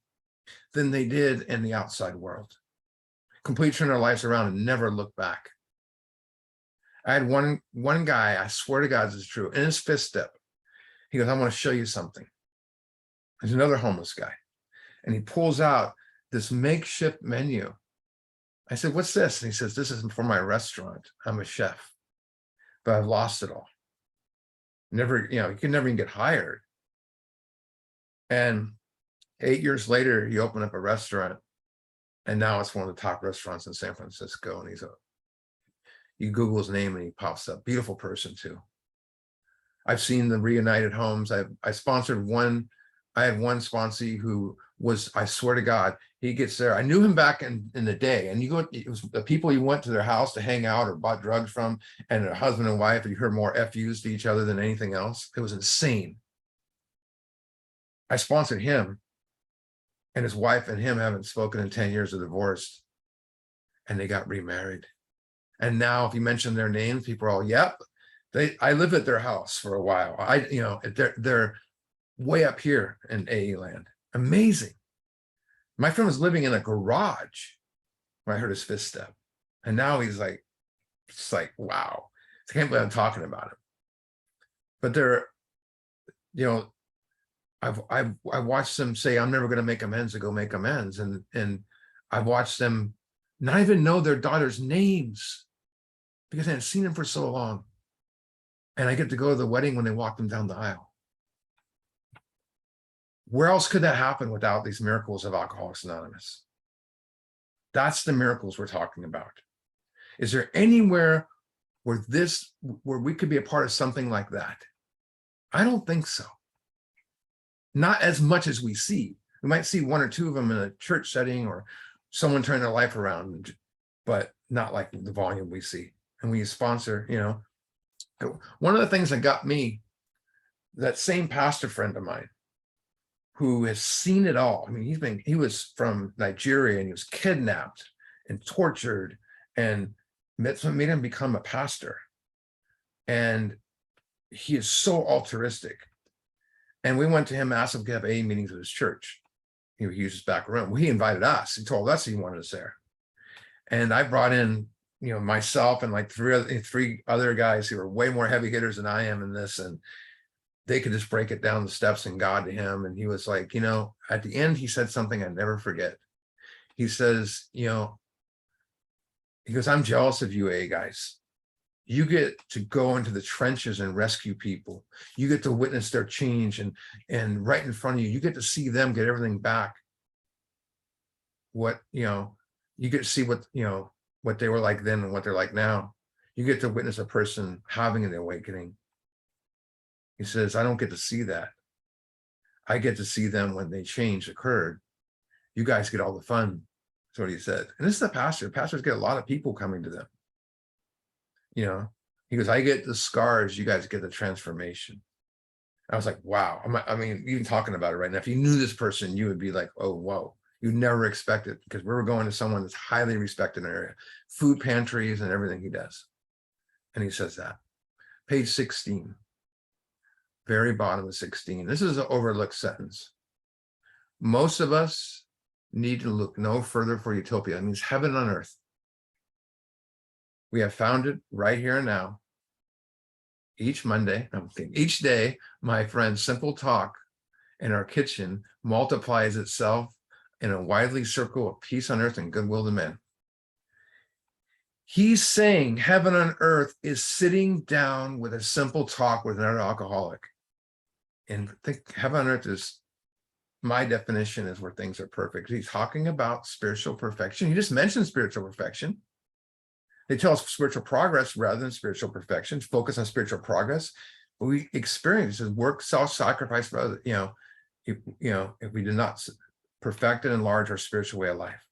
than they did in the outside world. Completely turn their lives around and never look back. I had one guy, I swear to God this is true, in his fifth step. He goes, I want to show you something. There's another homeless guy. And he pulls out this makeshift menu. I said, what's this? And he says, this is for my restaurant. I'm a chef, but I've lost it all. Never, you can never even get hired. And 8 years later, he opened up a restaurant, and now it's one of the top restaurants in San Francisco. And you Google his name and he pops up. Beautiful person too. I've seen the reunited homes. I sponsored one. I had one sponsee who was, I swear to God, he gets there. I knew him back in the day, and it was the people you went to their house to hang out or bought drugs from, and a husband and wife, and you heard more FUs to each other than anything else. It was insane. I sponsored him, and his wife and him haven't spoken in 10 years of divorce, and they got remarried. And now if you mention their names, people are all, yep, I lived at their house for a while. They're way up here in AE land. Amazing. My friend was living in a garage when I heard his fifth step. And now he's like, it's like, wow. I can't believe I'm talking about him. But they're, I watched them say, I'm never going to make amends, to go make amends. And I've watched them not even know their daughters' names because I hadn't seen them for so long. And I get to go to the wedding when they walk them down the aisle. Where else could that happen without these miracles of Alcoholics Anonymous? That's the miracles we're talking about. Is there anywhere where we could be a part of something like that? I don't think so. Not as much as we see. We might see one or two of them in a church setting or someone turning their life around, but not like the volume we see. And we sponsor, One of the things that got me, that same pastor friend of mine who has seen it all. I mean, he was from Nigeria and he was kidnapped and tortured, and made him become a pastor. And he is so altruistic. And we went to him, asked if we could have AA meetings at his church. He used his back room. Well, he invited us. He told us he wanted us there. And I brought in, myself and like three other guys who were way more heavy hitters than I am in this. And they could just break it down the steps in God to him. And he was like, at the end, he said something I never forget. He says, he goes, I'm jealous of you, AA guys. You get to go into the trenches and rescue people. You get to witness their change, and right in front of you, you get to see them get everything back. You get to see what they were like then and what they're like now. You get to witness a person having an awakening. He says, I don't get to see that. I get to see them when they change occurred. You guys get all the fun. That's what he said. And this is the pastor. Pastors get a lot of people coming to them. He goes, I get the scars, you guys get the transformation. I was like, wow. Even talking about it right now, if you knew this person, you would be like, oh, whoa. You never expect it, because we were going to someone that's highly respected in the area, food pantries and everything he does. And he says that. Page 16, very bottom of 16. This is an overlooked sentence. Most of us need to look no further for utopia. It means heaven on earth. We have found it right here and now. Each day, my friend, simple talk in our kitchen multiplies itself in a widely circle of peace on earth and goodwill to men. He's saying heaven on earth is sitting down with a simple talk with another alcoholic. And I think heaven on earth is, my definition is where things are perfect. He's talking about spiritual perfection. He just mentioned spiritual perfection. They tell us spiritual progress rather than spiritual perfection. Focus on spiritual progress. But we experience is work, self-sacrifice for others. If we do not perfect and enlarge our spiritual way of life.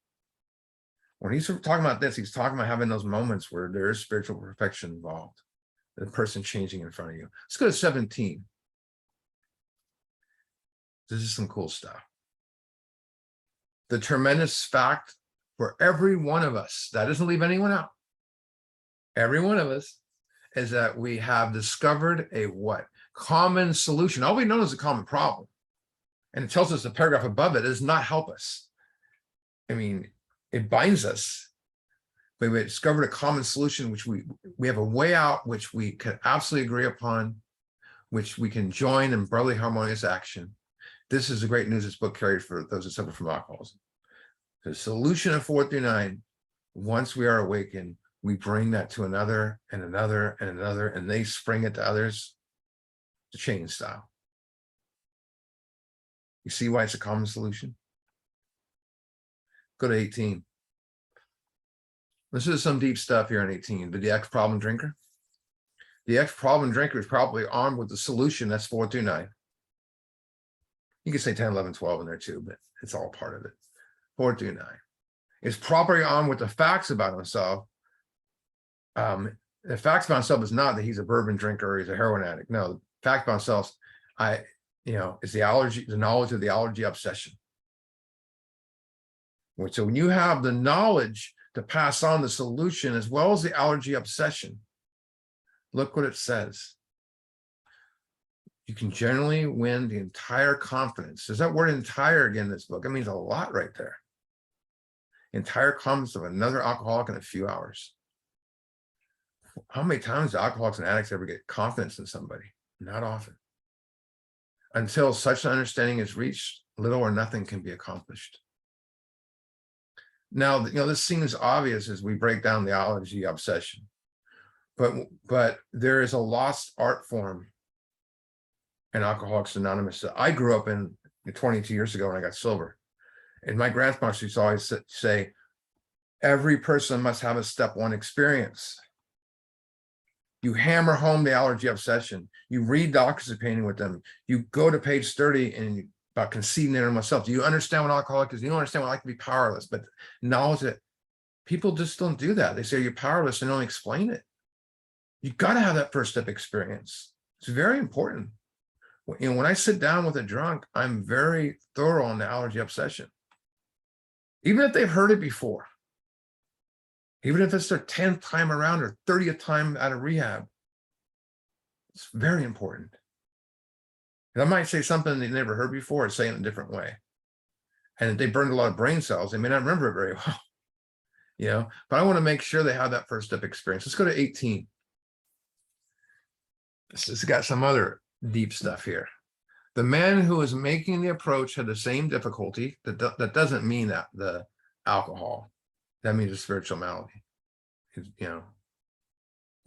When he's talking about this, he's talking about having those moments where there is spiritual perfection involved. The person changing in front of you. Let's go to 17. This is some cool stuff. The tremendous fact for every one of us, that doesn't leave anyone out. Every one of us, is that we have discovered a what? Common solution. All we know is a common problem. And it tells us the paragraph above it does not help us. It binds us. But we discovered a common solution, which we have a way out, which we can absolutely agree upon, which we can join in brotherly harmonious action. This is the great news this book carried for those who suffer from alcoholism. The solution of 4 through 9, once we are awakened, we bring that to another and another and another, and they spring it to others. The chain style. You see why it's a common solution? Go to 18. This is some deep stuff here in 18. The ex-problem drinker. The ex-problem drinker is probably armed with the solution. That's 4 through 9. You can say 10, 11, 12 in there too, but it's all part of it. 4 through 9. Is properly armed with the facts about himself. The facts about himself is not that he's a bourbon drinker or he's a heroin addict. No, the fact about himself, is the knowledge of the allergy obsession. So when you have the knowledge to pass on the solution as well as the allergy obsession, look what it says. You can generally win the entire confidence. There's that word entire again in this book. It means a lot right there. Entire confidence of another alcoholic in a few hours. How many times do alcoholics and addicts ever get confidence in somebody? Not often. Until such an understanding is reached, little or nothing can be accomplished. Now, this seems obvious as we break down the allergy obsession, but there is a lost art form in Alcoholics Anonymous that I grew up in 22 years ago when I got sober. And my grandpa used to always say, every person must have a step one experience. You hammer home the allergy obsession. You read Doctor's Opinion with them. You go to page 30 and about conceding it in myself. Do you understand what alcoholic is? You don't understand what I like to be powerless, but knowledge that people just don't do that. They say you're powerless and don't explain it. You got to have that first step experience. It's very important. When I sit down with a drunk, I'm very thorough on the allergy obsession. Even if they've heard it before, even if it's their 10th time around or 30th time out of rehab, it's very important. And I might say something they never heard before, or say it in a different way. And if they burned a lot of brain cells, they may not remember it very well. But I want to make sure they have that first step experience. Let's go to 18. This has got some other deep stuff here. The man who is making the approach had the same difficulty. That doesn't mean that the alcohol. That means the spiritual malady.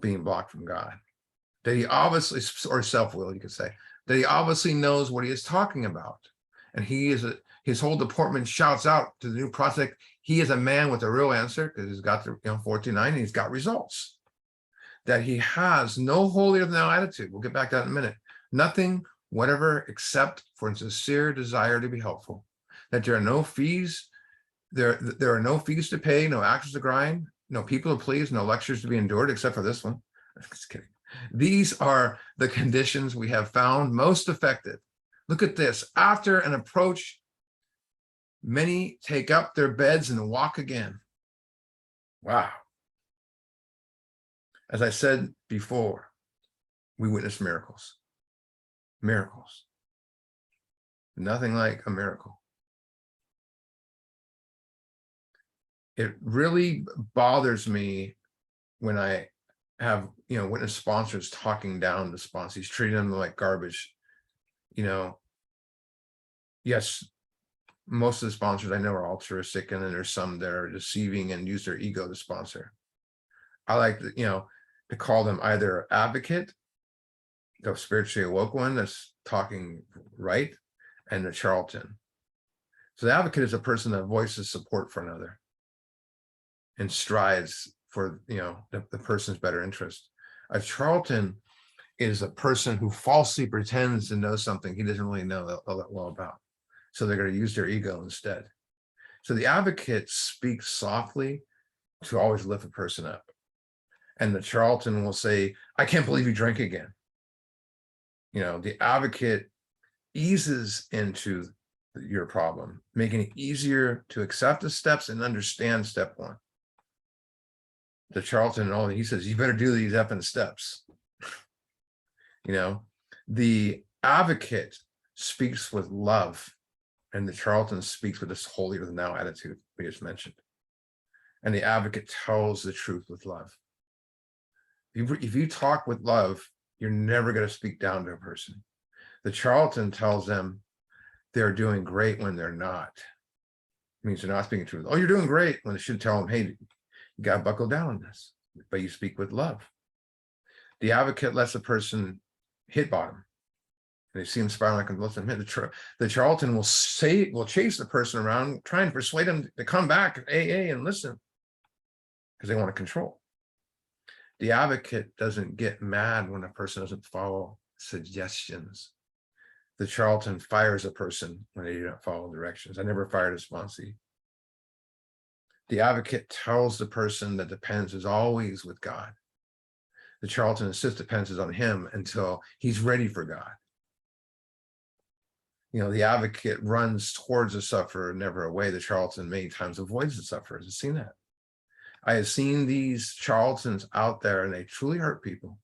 Being blocked from God. That he obviously, or self-will, you could say, that he obviously knows what he is talking about. And his whole deportment shouts out to the new prospect, he is a man with a real answer, because he's got the 49 and he's got results. That he has no holier than thou attitude. We'll get back to that in a minute. Nothing whatever except for a sincere desire to be helpful. That there are no fees, there are no fees to pay, no axes to grind, no people to please, no lectures to be endured, except for this one. Just kidding. These are the conditions we have found most effective. Look at this. After an approach, many take up their beds and walk again. Wow. As I said before, we witness miracles. Miracles. Nothing like a miracle. It really bothers me when I have, witness sponsors talking down the sponsors, treating them like garbage. Yes, most of the sponsors I know are altruistic, and then there's some that are deceiving and use their ego to sponsor. I like to call them either advocate, the spiritually awoke one that's talking right, and the charlatan. So the advocate is a person that voices support for another and strives for the person's better interest. A charlatan is a person who falsely pretends to know something he doesn't really know that well about. So they're going to use their ego instead. So the advocate speaks softly to always lift a person up. And the charlatan will say, I can't believe you drank again. The advocate eases into your problem, making it easier to accept the steps and understand step one. The charlatan, he says, you better do these effing steps. The advocate speaks with love, and the charlatan speaks with this holier than thou attitude we just mentioned. And the advocate tells the truth with love. If you talk with love, you're never going to speak down to a person. The charlatan tells them they're doing great when they're not. It means they're not speaking truth. Oh, you're doing great, when they should tell them, hey, you got to buckle down on this. But you speak with love. The advocate lets the person hit bottom. And they see him spiraling, like, let them hit. The charlatan will chase the person around, try and persuade them to come back at AA and listen, because they want to control. The advocate doesn't get mad when a person doesn't follow suggestions. The charlatan fires a person when they do not follow directions. I never fired a sponsee. The advocate tells the person that depends is always with God. The charlatan insists depends is on him until he's ready for God. The advocate runs towards the sufferer, never away. The charlatan many times avoids the sufferer. I've seen that. I have seen these charlatans out there, and they truly hurt people.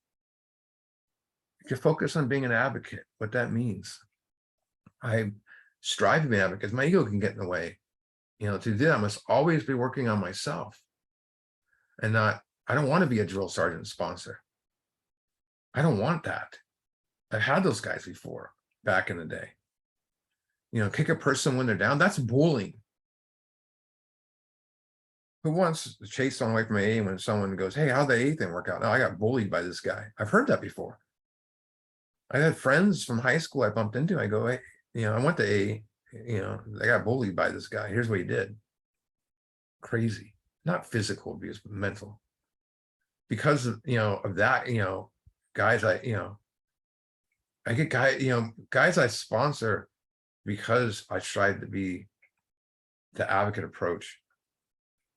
If you focus on being an advocate, what that means, I strive to be an advocate. My ego can get in the way. To do that, I must always be working on myself, and I don't want to be a drill sergeant sponsor. I don't want that. I've had those guys before, back in the day. Kick a person when they're down, that's bullying. Who wants to chase someone away from AA when someone goes, hey, how'd the AA thing work out? No, I got bullied by this guy. I've heard that before. I had friends from high school I bumped into. I go, hey, I went to AA, I got bullied by this guy. Here's what he did. Crazy. Not physical abuse, but mental. Because of, of that, guys, I get guys I sponsor because I tried to be the advocate approach.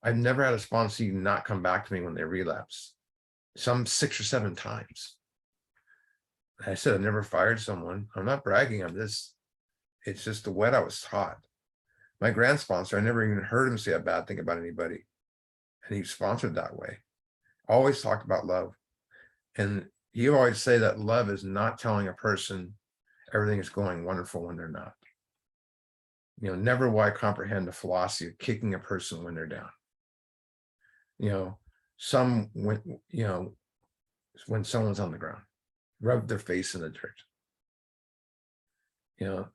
I've never had a sponsee not come back to me when they relapse. Some 6 or 7 times. I said, I've never fired someone. I'm not bragging on this. It's just the way I was taught. My grand sponsor, I never even heard him say a bad thing about anybody. And he sponsored that way. Always talked about love. And he always say that love is not telling a person everything is going wonderful when they're not. Never will I comprehend the philosophy of kicking a person when they're down. When someone's on the ground, rub their face in the dirt.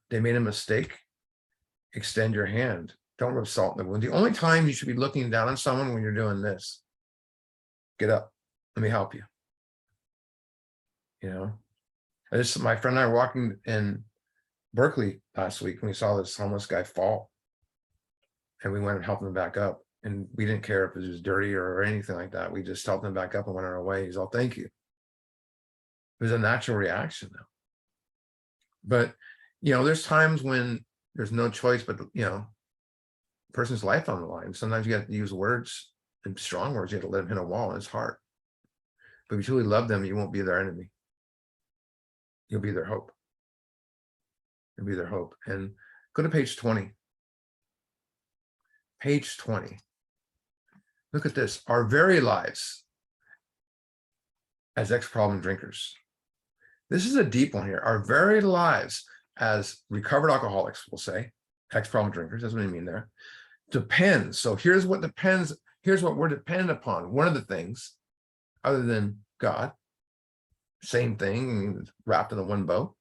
They made a mistake. Extend your hand. Don't rub salt in the wound. The only time you should be looking down on someone when you're doing this. Get up. Let me help you. My friend and I were walking in Berkeley last week when we saw this homeless guy fall. And we went and helped him back up. And we didn't care if it was dirty or anything like that. We just helped him back up and went on our way. He's all, thank you. It was a natural reaction though. But, there's times when there's no choice, but, a person's life on the line. Sometimes you have to use words, and strong words. You have to let them hit a wall in his heart. But if you truly love them, you won't be their enemy. You'll be their hope. You'll be their hope. And go to page 20. Page 20. Look at this. Our very lives as ex-problem drinkers. This is a deep one here. Our very lives as recovered alcoholics, we'll say, ex-problem drinkers, that's what I mean there, depends. So here's what depends. Here's what we're dependent upon. One of the things, other than God, same thing, wrapped in a one bow,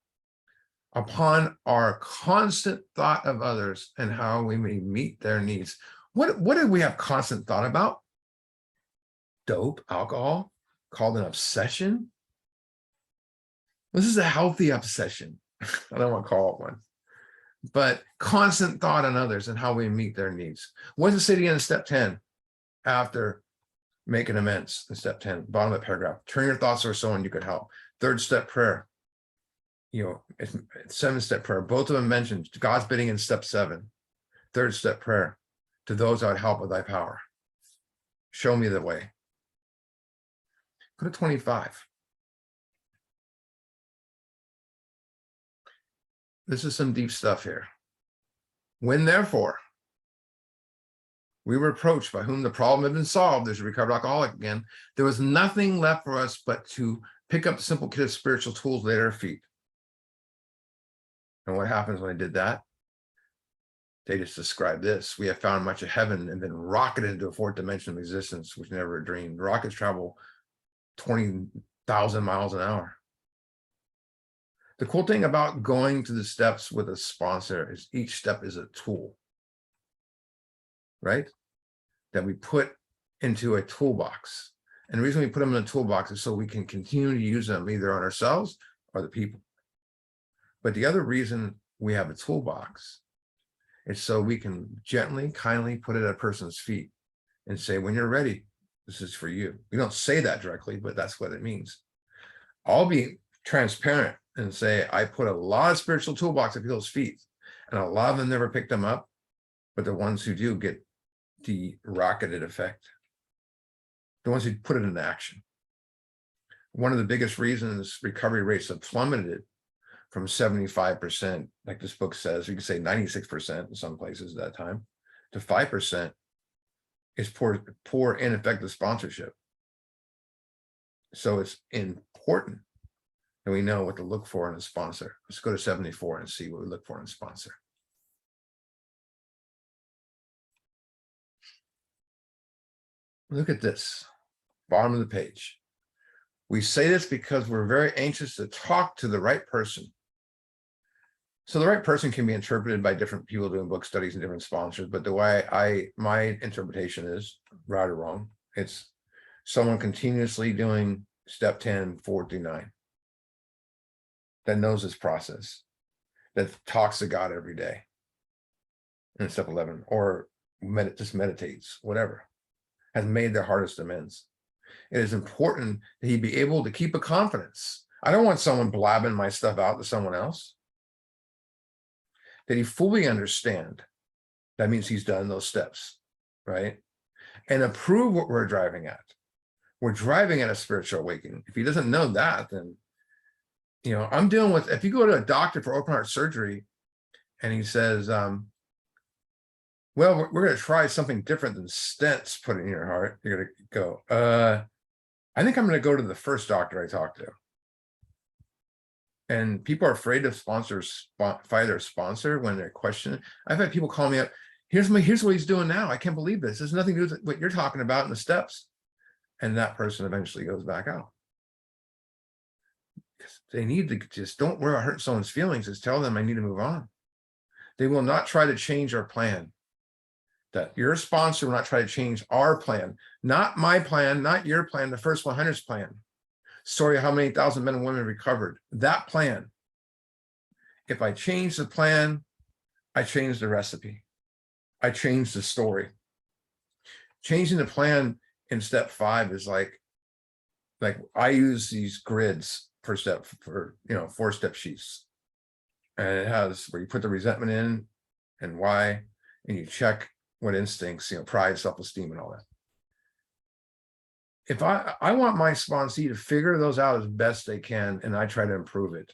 upon our constant thought of others and how we may meet their needs. What did we have constant thought about? Dope, alcohol, called an obsession. This is a healthy obsession. I don't want to call it one, but constant thought on others and how we meet their needs. What does it say again in step 10 after making amends in step 10, bottom of the paragraph? Turn your thoughts to someone you could help. Third step prayer. It's 7-step prayer. Both of them mentioned God's bidding in step 7. Third step prayer. To those I would help with thy power. Show me the way. Go to 25. This is some deep stuff here. When therefore we were approached by whom the problem had been solved, there's a recovered alcoholic again, there was nothing left for us but to pick up the simple kit of spiritual tools laid at our feet. And what happens when I did that? They just described this. We have found much of heaven and been rocketed into a 4th dimension of existence, which never dreamed. Rockets travel 20,000 miles an hour. The cool thing about going to the steps with a sponsor is each step is a tool, right? That we put into a toolbox. And the reason we put them in a toolbox is so we can continue to use them either on ourselves or the people. But the other reason we have a toolbox is so we can gently, kindly put it at a person's feet and say, when you're ready, this is for you. We don't say that directly, but that's what it means. I'll be transparent and say, I put a lot of spiritual toolbox at people's feet, and a lot of them never pick them up, but the ones who do get the rocketed effect. The ones who put it into action. One of the biggest reasons recovery rates have plummeted from 75%, like this book says, you could say 96% in some places at that time, to 5% is poor ineffective sponsorship. So it's important that we know what to look for in a sponsor. Let's go to 74 and see what we look for in a sponsor. Look at this, bottom of the page. We say this because we're very anxious to talk to the right person. So the right person can be interpreted by different people doing book studies and different sponsors, but the way my interpretation is, right or wrong, it's someone continuously doing step 10, 4 through 9, that knows this process, that talks to God every day in step 11, or just meditates, whatever, has made their hardest amends. It is important that he be able to keep a confidence. I don't want someone blabbing my stuff out to someone else. That he fully understand. That means he's done those steps, right? And approve what we're driving at. We're driving at a spiritual awakening. If he doesn't know that, then, I'm dealing with, if you go to a doctor for open heart surgery and he says, well, we're going to try something different than stents put in your heart. You're going to go, I think I'm going to go to the first doctor I talked to. And people are afraid to fire their sponsor when they're questioning. I've had people call me up. Here's what he's doing now. I can't believe this. There's nothing to do with what you're talking about in the steps. And that person eventually goes back out. They need to just, don't worry about hurting someone's feelings. Just tell them I need to move on. They will not try to change our plan. That your sponsor will not try to change our plan. Not my plan, not your plan, the first 100's plan. Story of how many thousand men and women recovered. That plan. If I change the plan, I change the recipe. I change the story. Changing the plan in step 5 is like I use these grids for 4-step sheets. And it has where you put the resentment in and why, and you check what instincts, pride, self-esteem, and all that. If I want my sponsee to figure those out as best they can, and I try to improve it.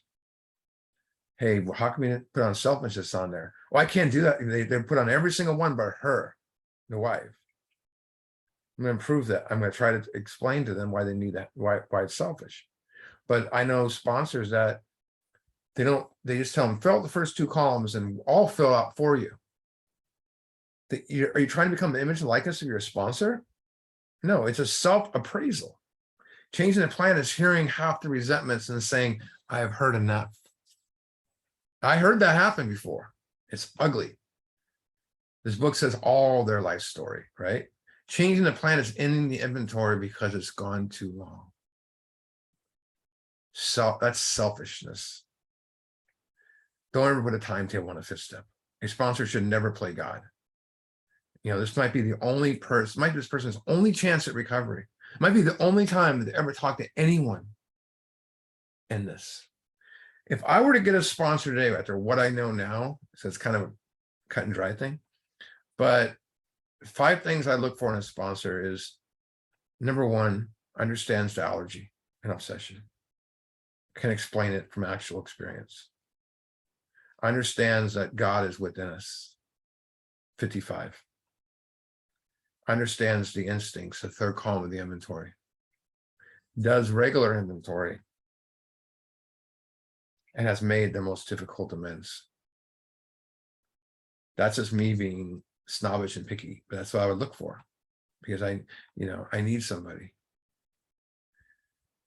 Hey, well, how can we put on selfishness on there? Well, I can't do that. They put on every single one but her, the wife. I'm going to improve that. I'm going to try to explain to them why they need that, why it's selfish. But I know sponsors that they just tell them, fill out the first 2 columns and I'll fill out for you. Are you trying to become the image and likeness of your sponsor? No, it's a self-appraisal. Changing the plan is hearing half the resentments and saying, I have heard enough. I heard that happen before. It's ugly. This book says all their life story, right? Changing the plan is ending the inventory because it's gone too long. So that's selfishness. Don't ever put a timetable on a 5th step. A sponsor should never play God. This might be the only person, might be this person's only chance at recovery. It might be the only time that they ever talk to anyone in this. If I were to get a sponsor today, after what I know now, so it's kind of a cut and dry thing, but 5 things I look for in a sponsor is, number 1, understands the allergy and obsession, can explain it from actual experience, understands that God is within us, 55. Understands the instincts, the 3rd column of the inventory, does regular inventory, and has made the most difficult amends. That's just me being snobbish and picky, but that's what I would look for, because I need somebody.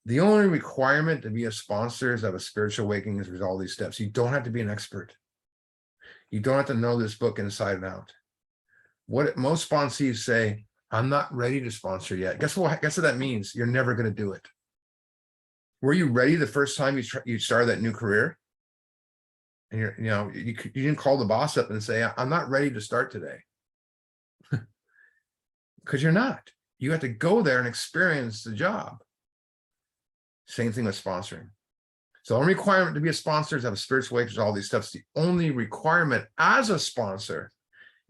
The only requirement to be a sponsor is to have a spiritual awakening is all these steps. You don't have to be an expert. You don't have to know this book inside and out. What most sponsees say, I'm not ready to sponsor yet. Guess what that means? You're never going to do it. Were you ready the first time you started that new career? And you didn't call the boss up and say, I'm not ready to start today. Because you're not. You have to go there and experience the job. Same thing with sponsoring. So the only requirement to be a sponsor is to have a spiritual awakening, all these steps. The only requirement as a sponsor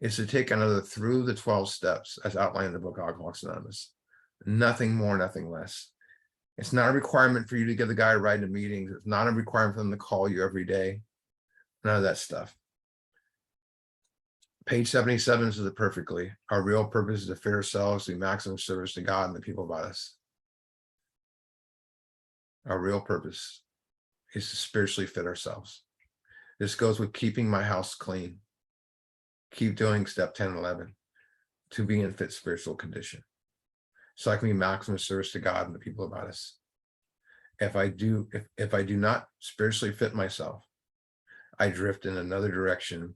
is to take another through the 12 steps as outlined in the book Alcoholics Anonymous. Nothing more, nothing less. It's not a requirement for you to get the guy to ride to meetings. It's not a requirement for them to call you every day. None of that stuff. Page 77 says it perfectly. Our real purpose is to fit ourselves to maximum service to God and the people about us. Our real purpose is to spiritually fit ourselves. This goes with keeping my house clean. Keep doing step 10 and 11 to be in fit spiritual condition. So I can be maximum service to God and the people about us. If I do not spiritually fit myself, I drift in another direction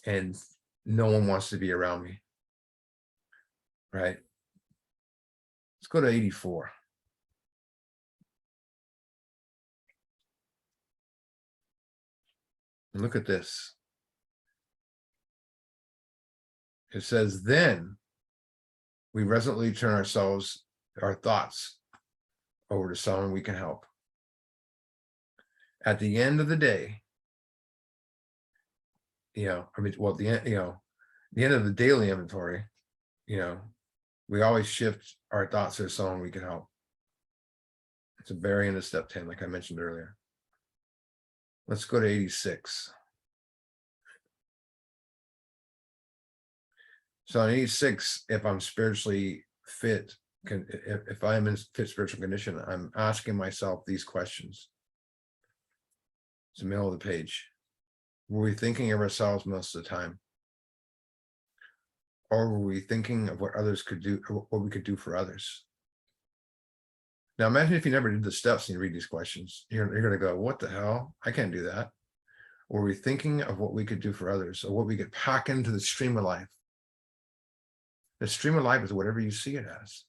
and no one wants to be around me. Right? Let's go to 84. And look at this. It says, then we resolutely turn our thoughts over to someone we can help. At the end of the day, the end of the daily inventory, we always shift our thoughts to someone we can help. It's a very end of step 10, like I mentioned earlier. Let's go to 86. So on 86, if I'm spiritually fit, if I'm in fit spiritual condition, I'm asking myself these questions. It's the middle of the page. Were we thinking of ourselves most of the time? Or were we thinking of what others could do, or what we could do for others? Now imagine if you never did the steps and you read these questions. You're going to go, what the hell? I can't do that. Were we thinking of what we could do for others, or what we could pack into the stream of life? The stream of life is whatever you see it as.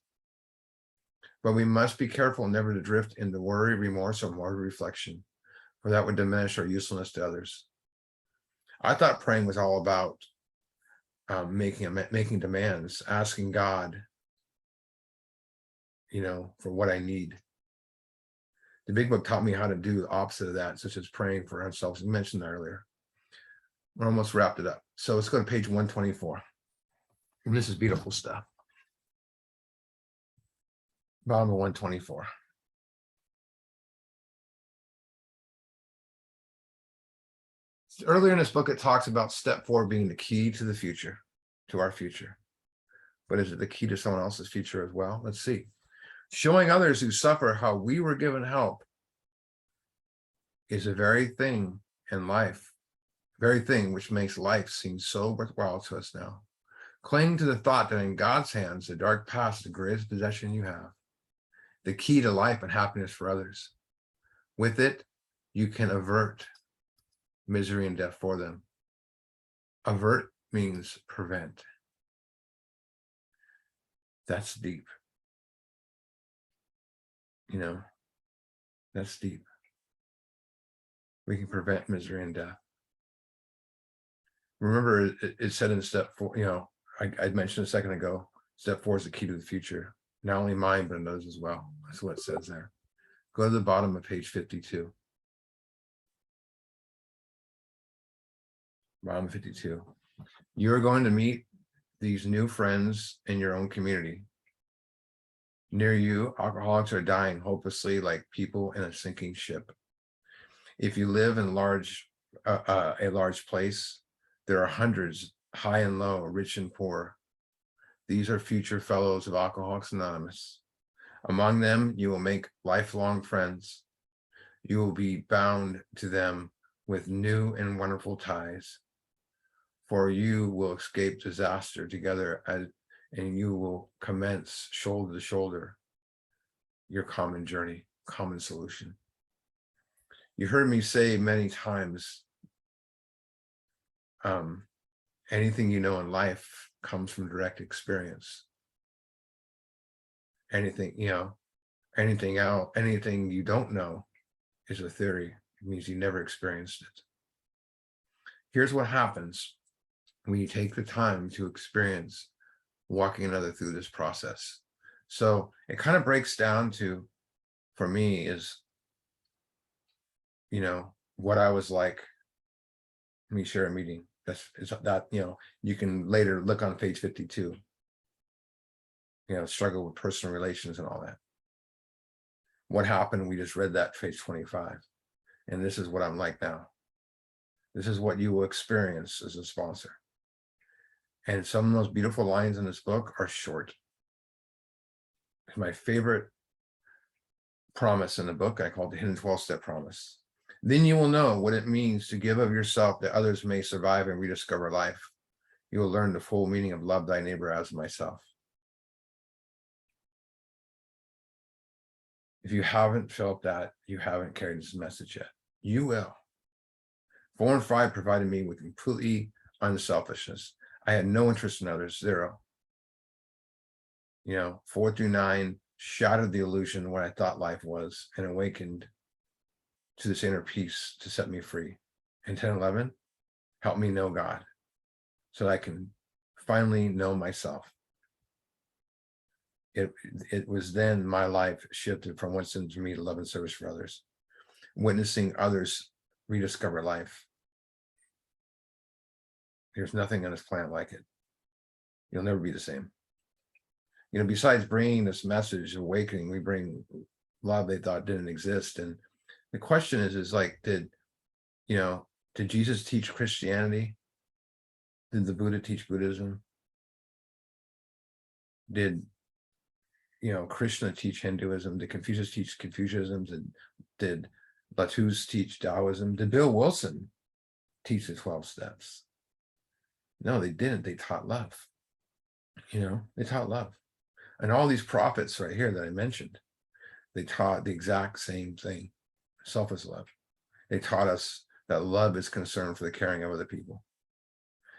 But we must be careful never to drift into worry, remorse, or morbid reflection, for that would diminish our usefulness to others. I thought praying was all about making demands, asking God, for what I need. The big book taught me how to do the opposite of that, such as praying for ourselves. We mentioned that earlier. We're almost wrapped it up. So let's go to page 124. And this is beautiful stuff. Bottom of 124. Earlier in this book, it talks about step 4 being the key to the future, to our future. But is it the key to someone else's future as well? Let's see. Showing others who suffer how we were given help is a very thing in life, very thing which makes life seem so worthwhile to us now. Cling to the thought that in God's hands, the dark past is the greatest possession you have, the key to life and happiness for others. With it, you can avert misery and death for them. Avert means prevent. That's deep. That's deep. We can prevent misery and death. Remember, it said in step 4, I mentioned a second ago, step 4 is the key to the future. Not only mine, but others as well. That's what it says there. Go to the bottom of page 52. Bottom 52. You're going to meet these new friends in your own community. Near you, alcoholics are dying hopelessly like people in a sinking ship. If you live in a large place, there are hundreds, high and low, rich and poor. These are future fellows of Alcoholics Anonymous. Among them, you will make lifelong friends. You will be bound to them with new and wonderful ties. For you will escape disaster together, and you will commence shoulder to shoulder your common journey, common solution. You heard me say many times, anything you know in life comes from direct experience. Anything you don't know is a theory. It means you never experienced it. Here's what happens when you take the time to experience walking another through this process. So it kind of breaks down to, for me, is, what I was like. Let me share a meeting. You can later look on page 52. Struggle with personal relations and all that. What happened? We just read that page 25. And this is what I'm like now. This is what you will experience as a sponsor. And some of the most beautiful lines in this book are short. My favorite promise in the book, I call it the hidden 12-step promise. Then you will know what it means to give of yourself that others may survive and rediscover life. You will learn the full meaning of love thy neighbor as myself. If you haven't felt that, you haven't carried this message yet. You will. 4 and 5 provided me with completely unselfishness. I had no interest in others, 0. 4 through 9 shattered the illusion of what I thought life was and awakened to this inner peace to set me free. And 10 and 11 helped me know God so that I can finally know myself. It was then my life shifted from what's in to me to love and service for others, witnessing others rediscover life. There's nothing on this planet like it. You'll never be the same. Besides bringing this message of awakening, we bring love they thought didn't exist. And the question is like, did Jesus teach Christianity? Did the Buddha teach Buddhism? Did Krishna teach Hinduism? Did Confucius teach Confucianism? Did Latouz teach Taoism? Did Bill Wilson teach the 12 steps? No, they didn't. They taught love. They taught love. And all these prophets right here that I mentioned, they taught the exact same thing, selfless love. They taught us that love is concern for the caring of other people.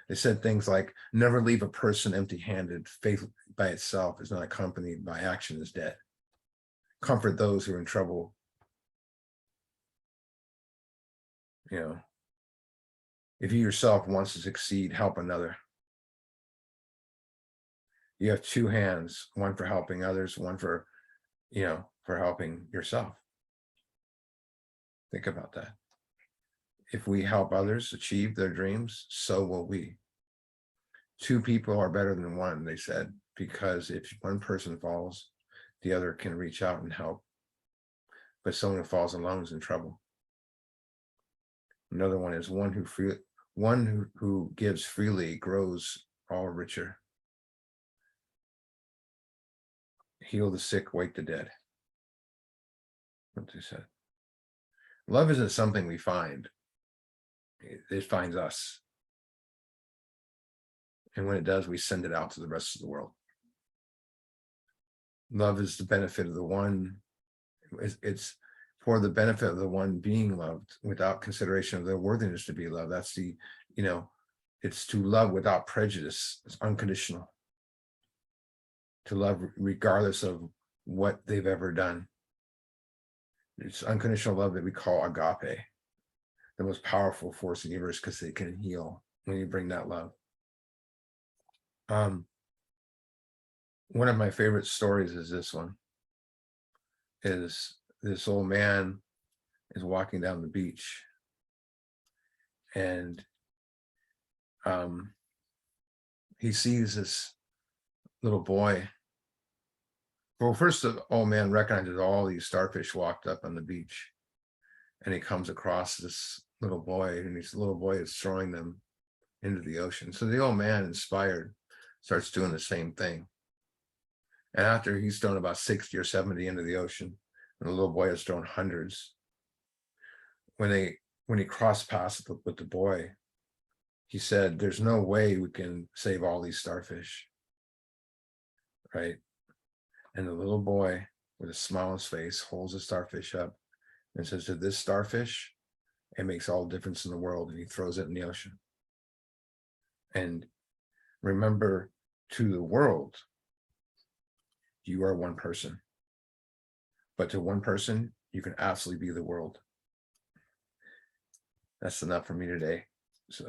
They said things like, never leave a person empty-handed. Faith by itself is not accompanied by action is dead. Comfort those who are in trouble. If you yourself wants to succeed, help another. You have 2 hands, one for helping others, one for helping yourself. Think about that. If we help others achieve their dreams, so will we. 2 people are better than 1, they said, because if one person falls, the other can reach out and help. But someone who falls alone is in trouble. Another one is one who gives freely grows all richer. Heal the sick, wake the dead. What they said. Love isn't something we find. It finds us. And when it does, we send it out to the rest of the world. Love is the benefit of the one. It's for the benefit of the one being loved without consideration of their worthiness to be loved. That's it's to love without prejudice. It's unconditional. To love regardless of what they've ever done. It's unconditional love that we call agape, the most powerful force in the universe, because it can heal when you bring that love. One of my favorite stories is this one. Is this old man is walking down the beach, and he sees this little boy. Well, first the old man recognizes all these starfish walked up on the beach, and he comes across this little boy, and this little boy is throwing them into the ocean. So the old man, inspired, starts doing the same thing. And after he's thrown about 60 or 70 into the ocean, and the little boy has thrown hundreds, when he crossed paths with the boy, he said, there's no way we can save all these starfish, right? And the little boy, with a smile on his face, holds the starfish up and says, to this starfish, it makes all the difference in the world. And he throws it in the ocean. And remember, to the world, you are one person. But to one person, you can absolutely be the world. That's enough for me today. So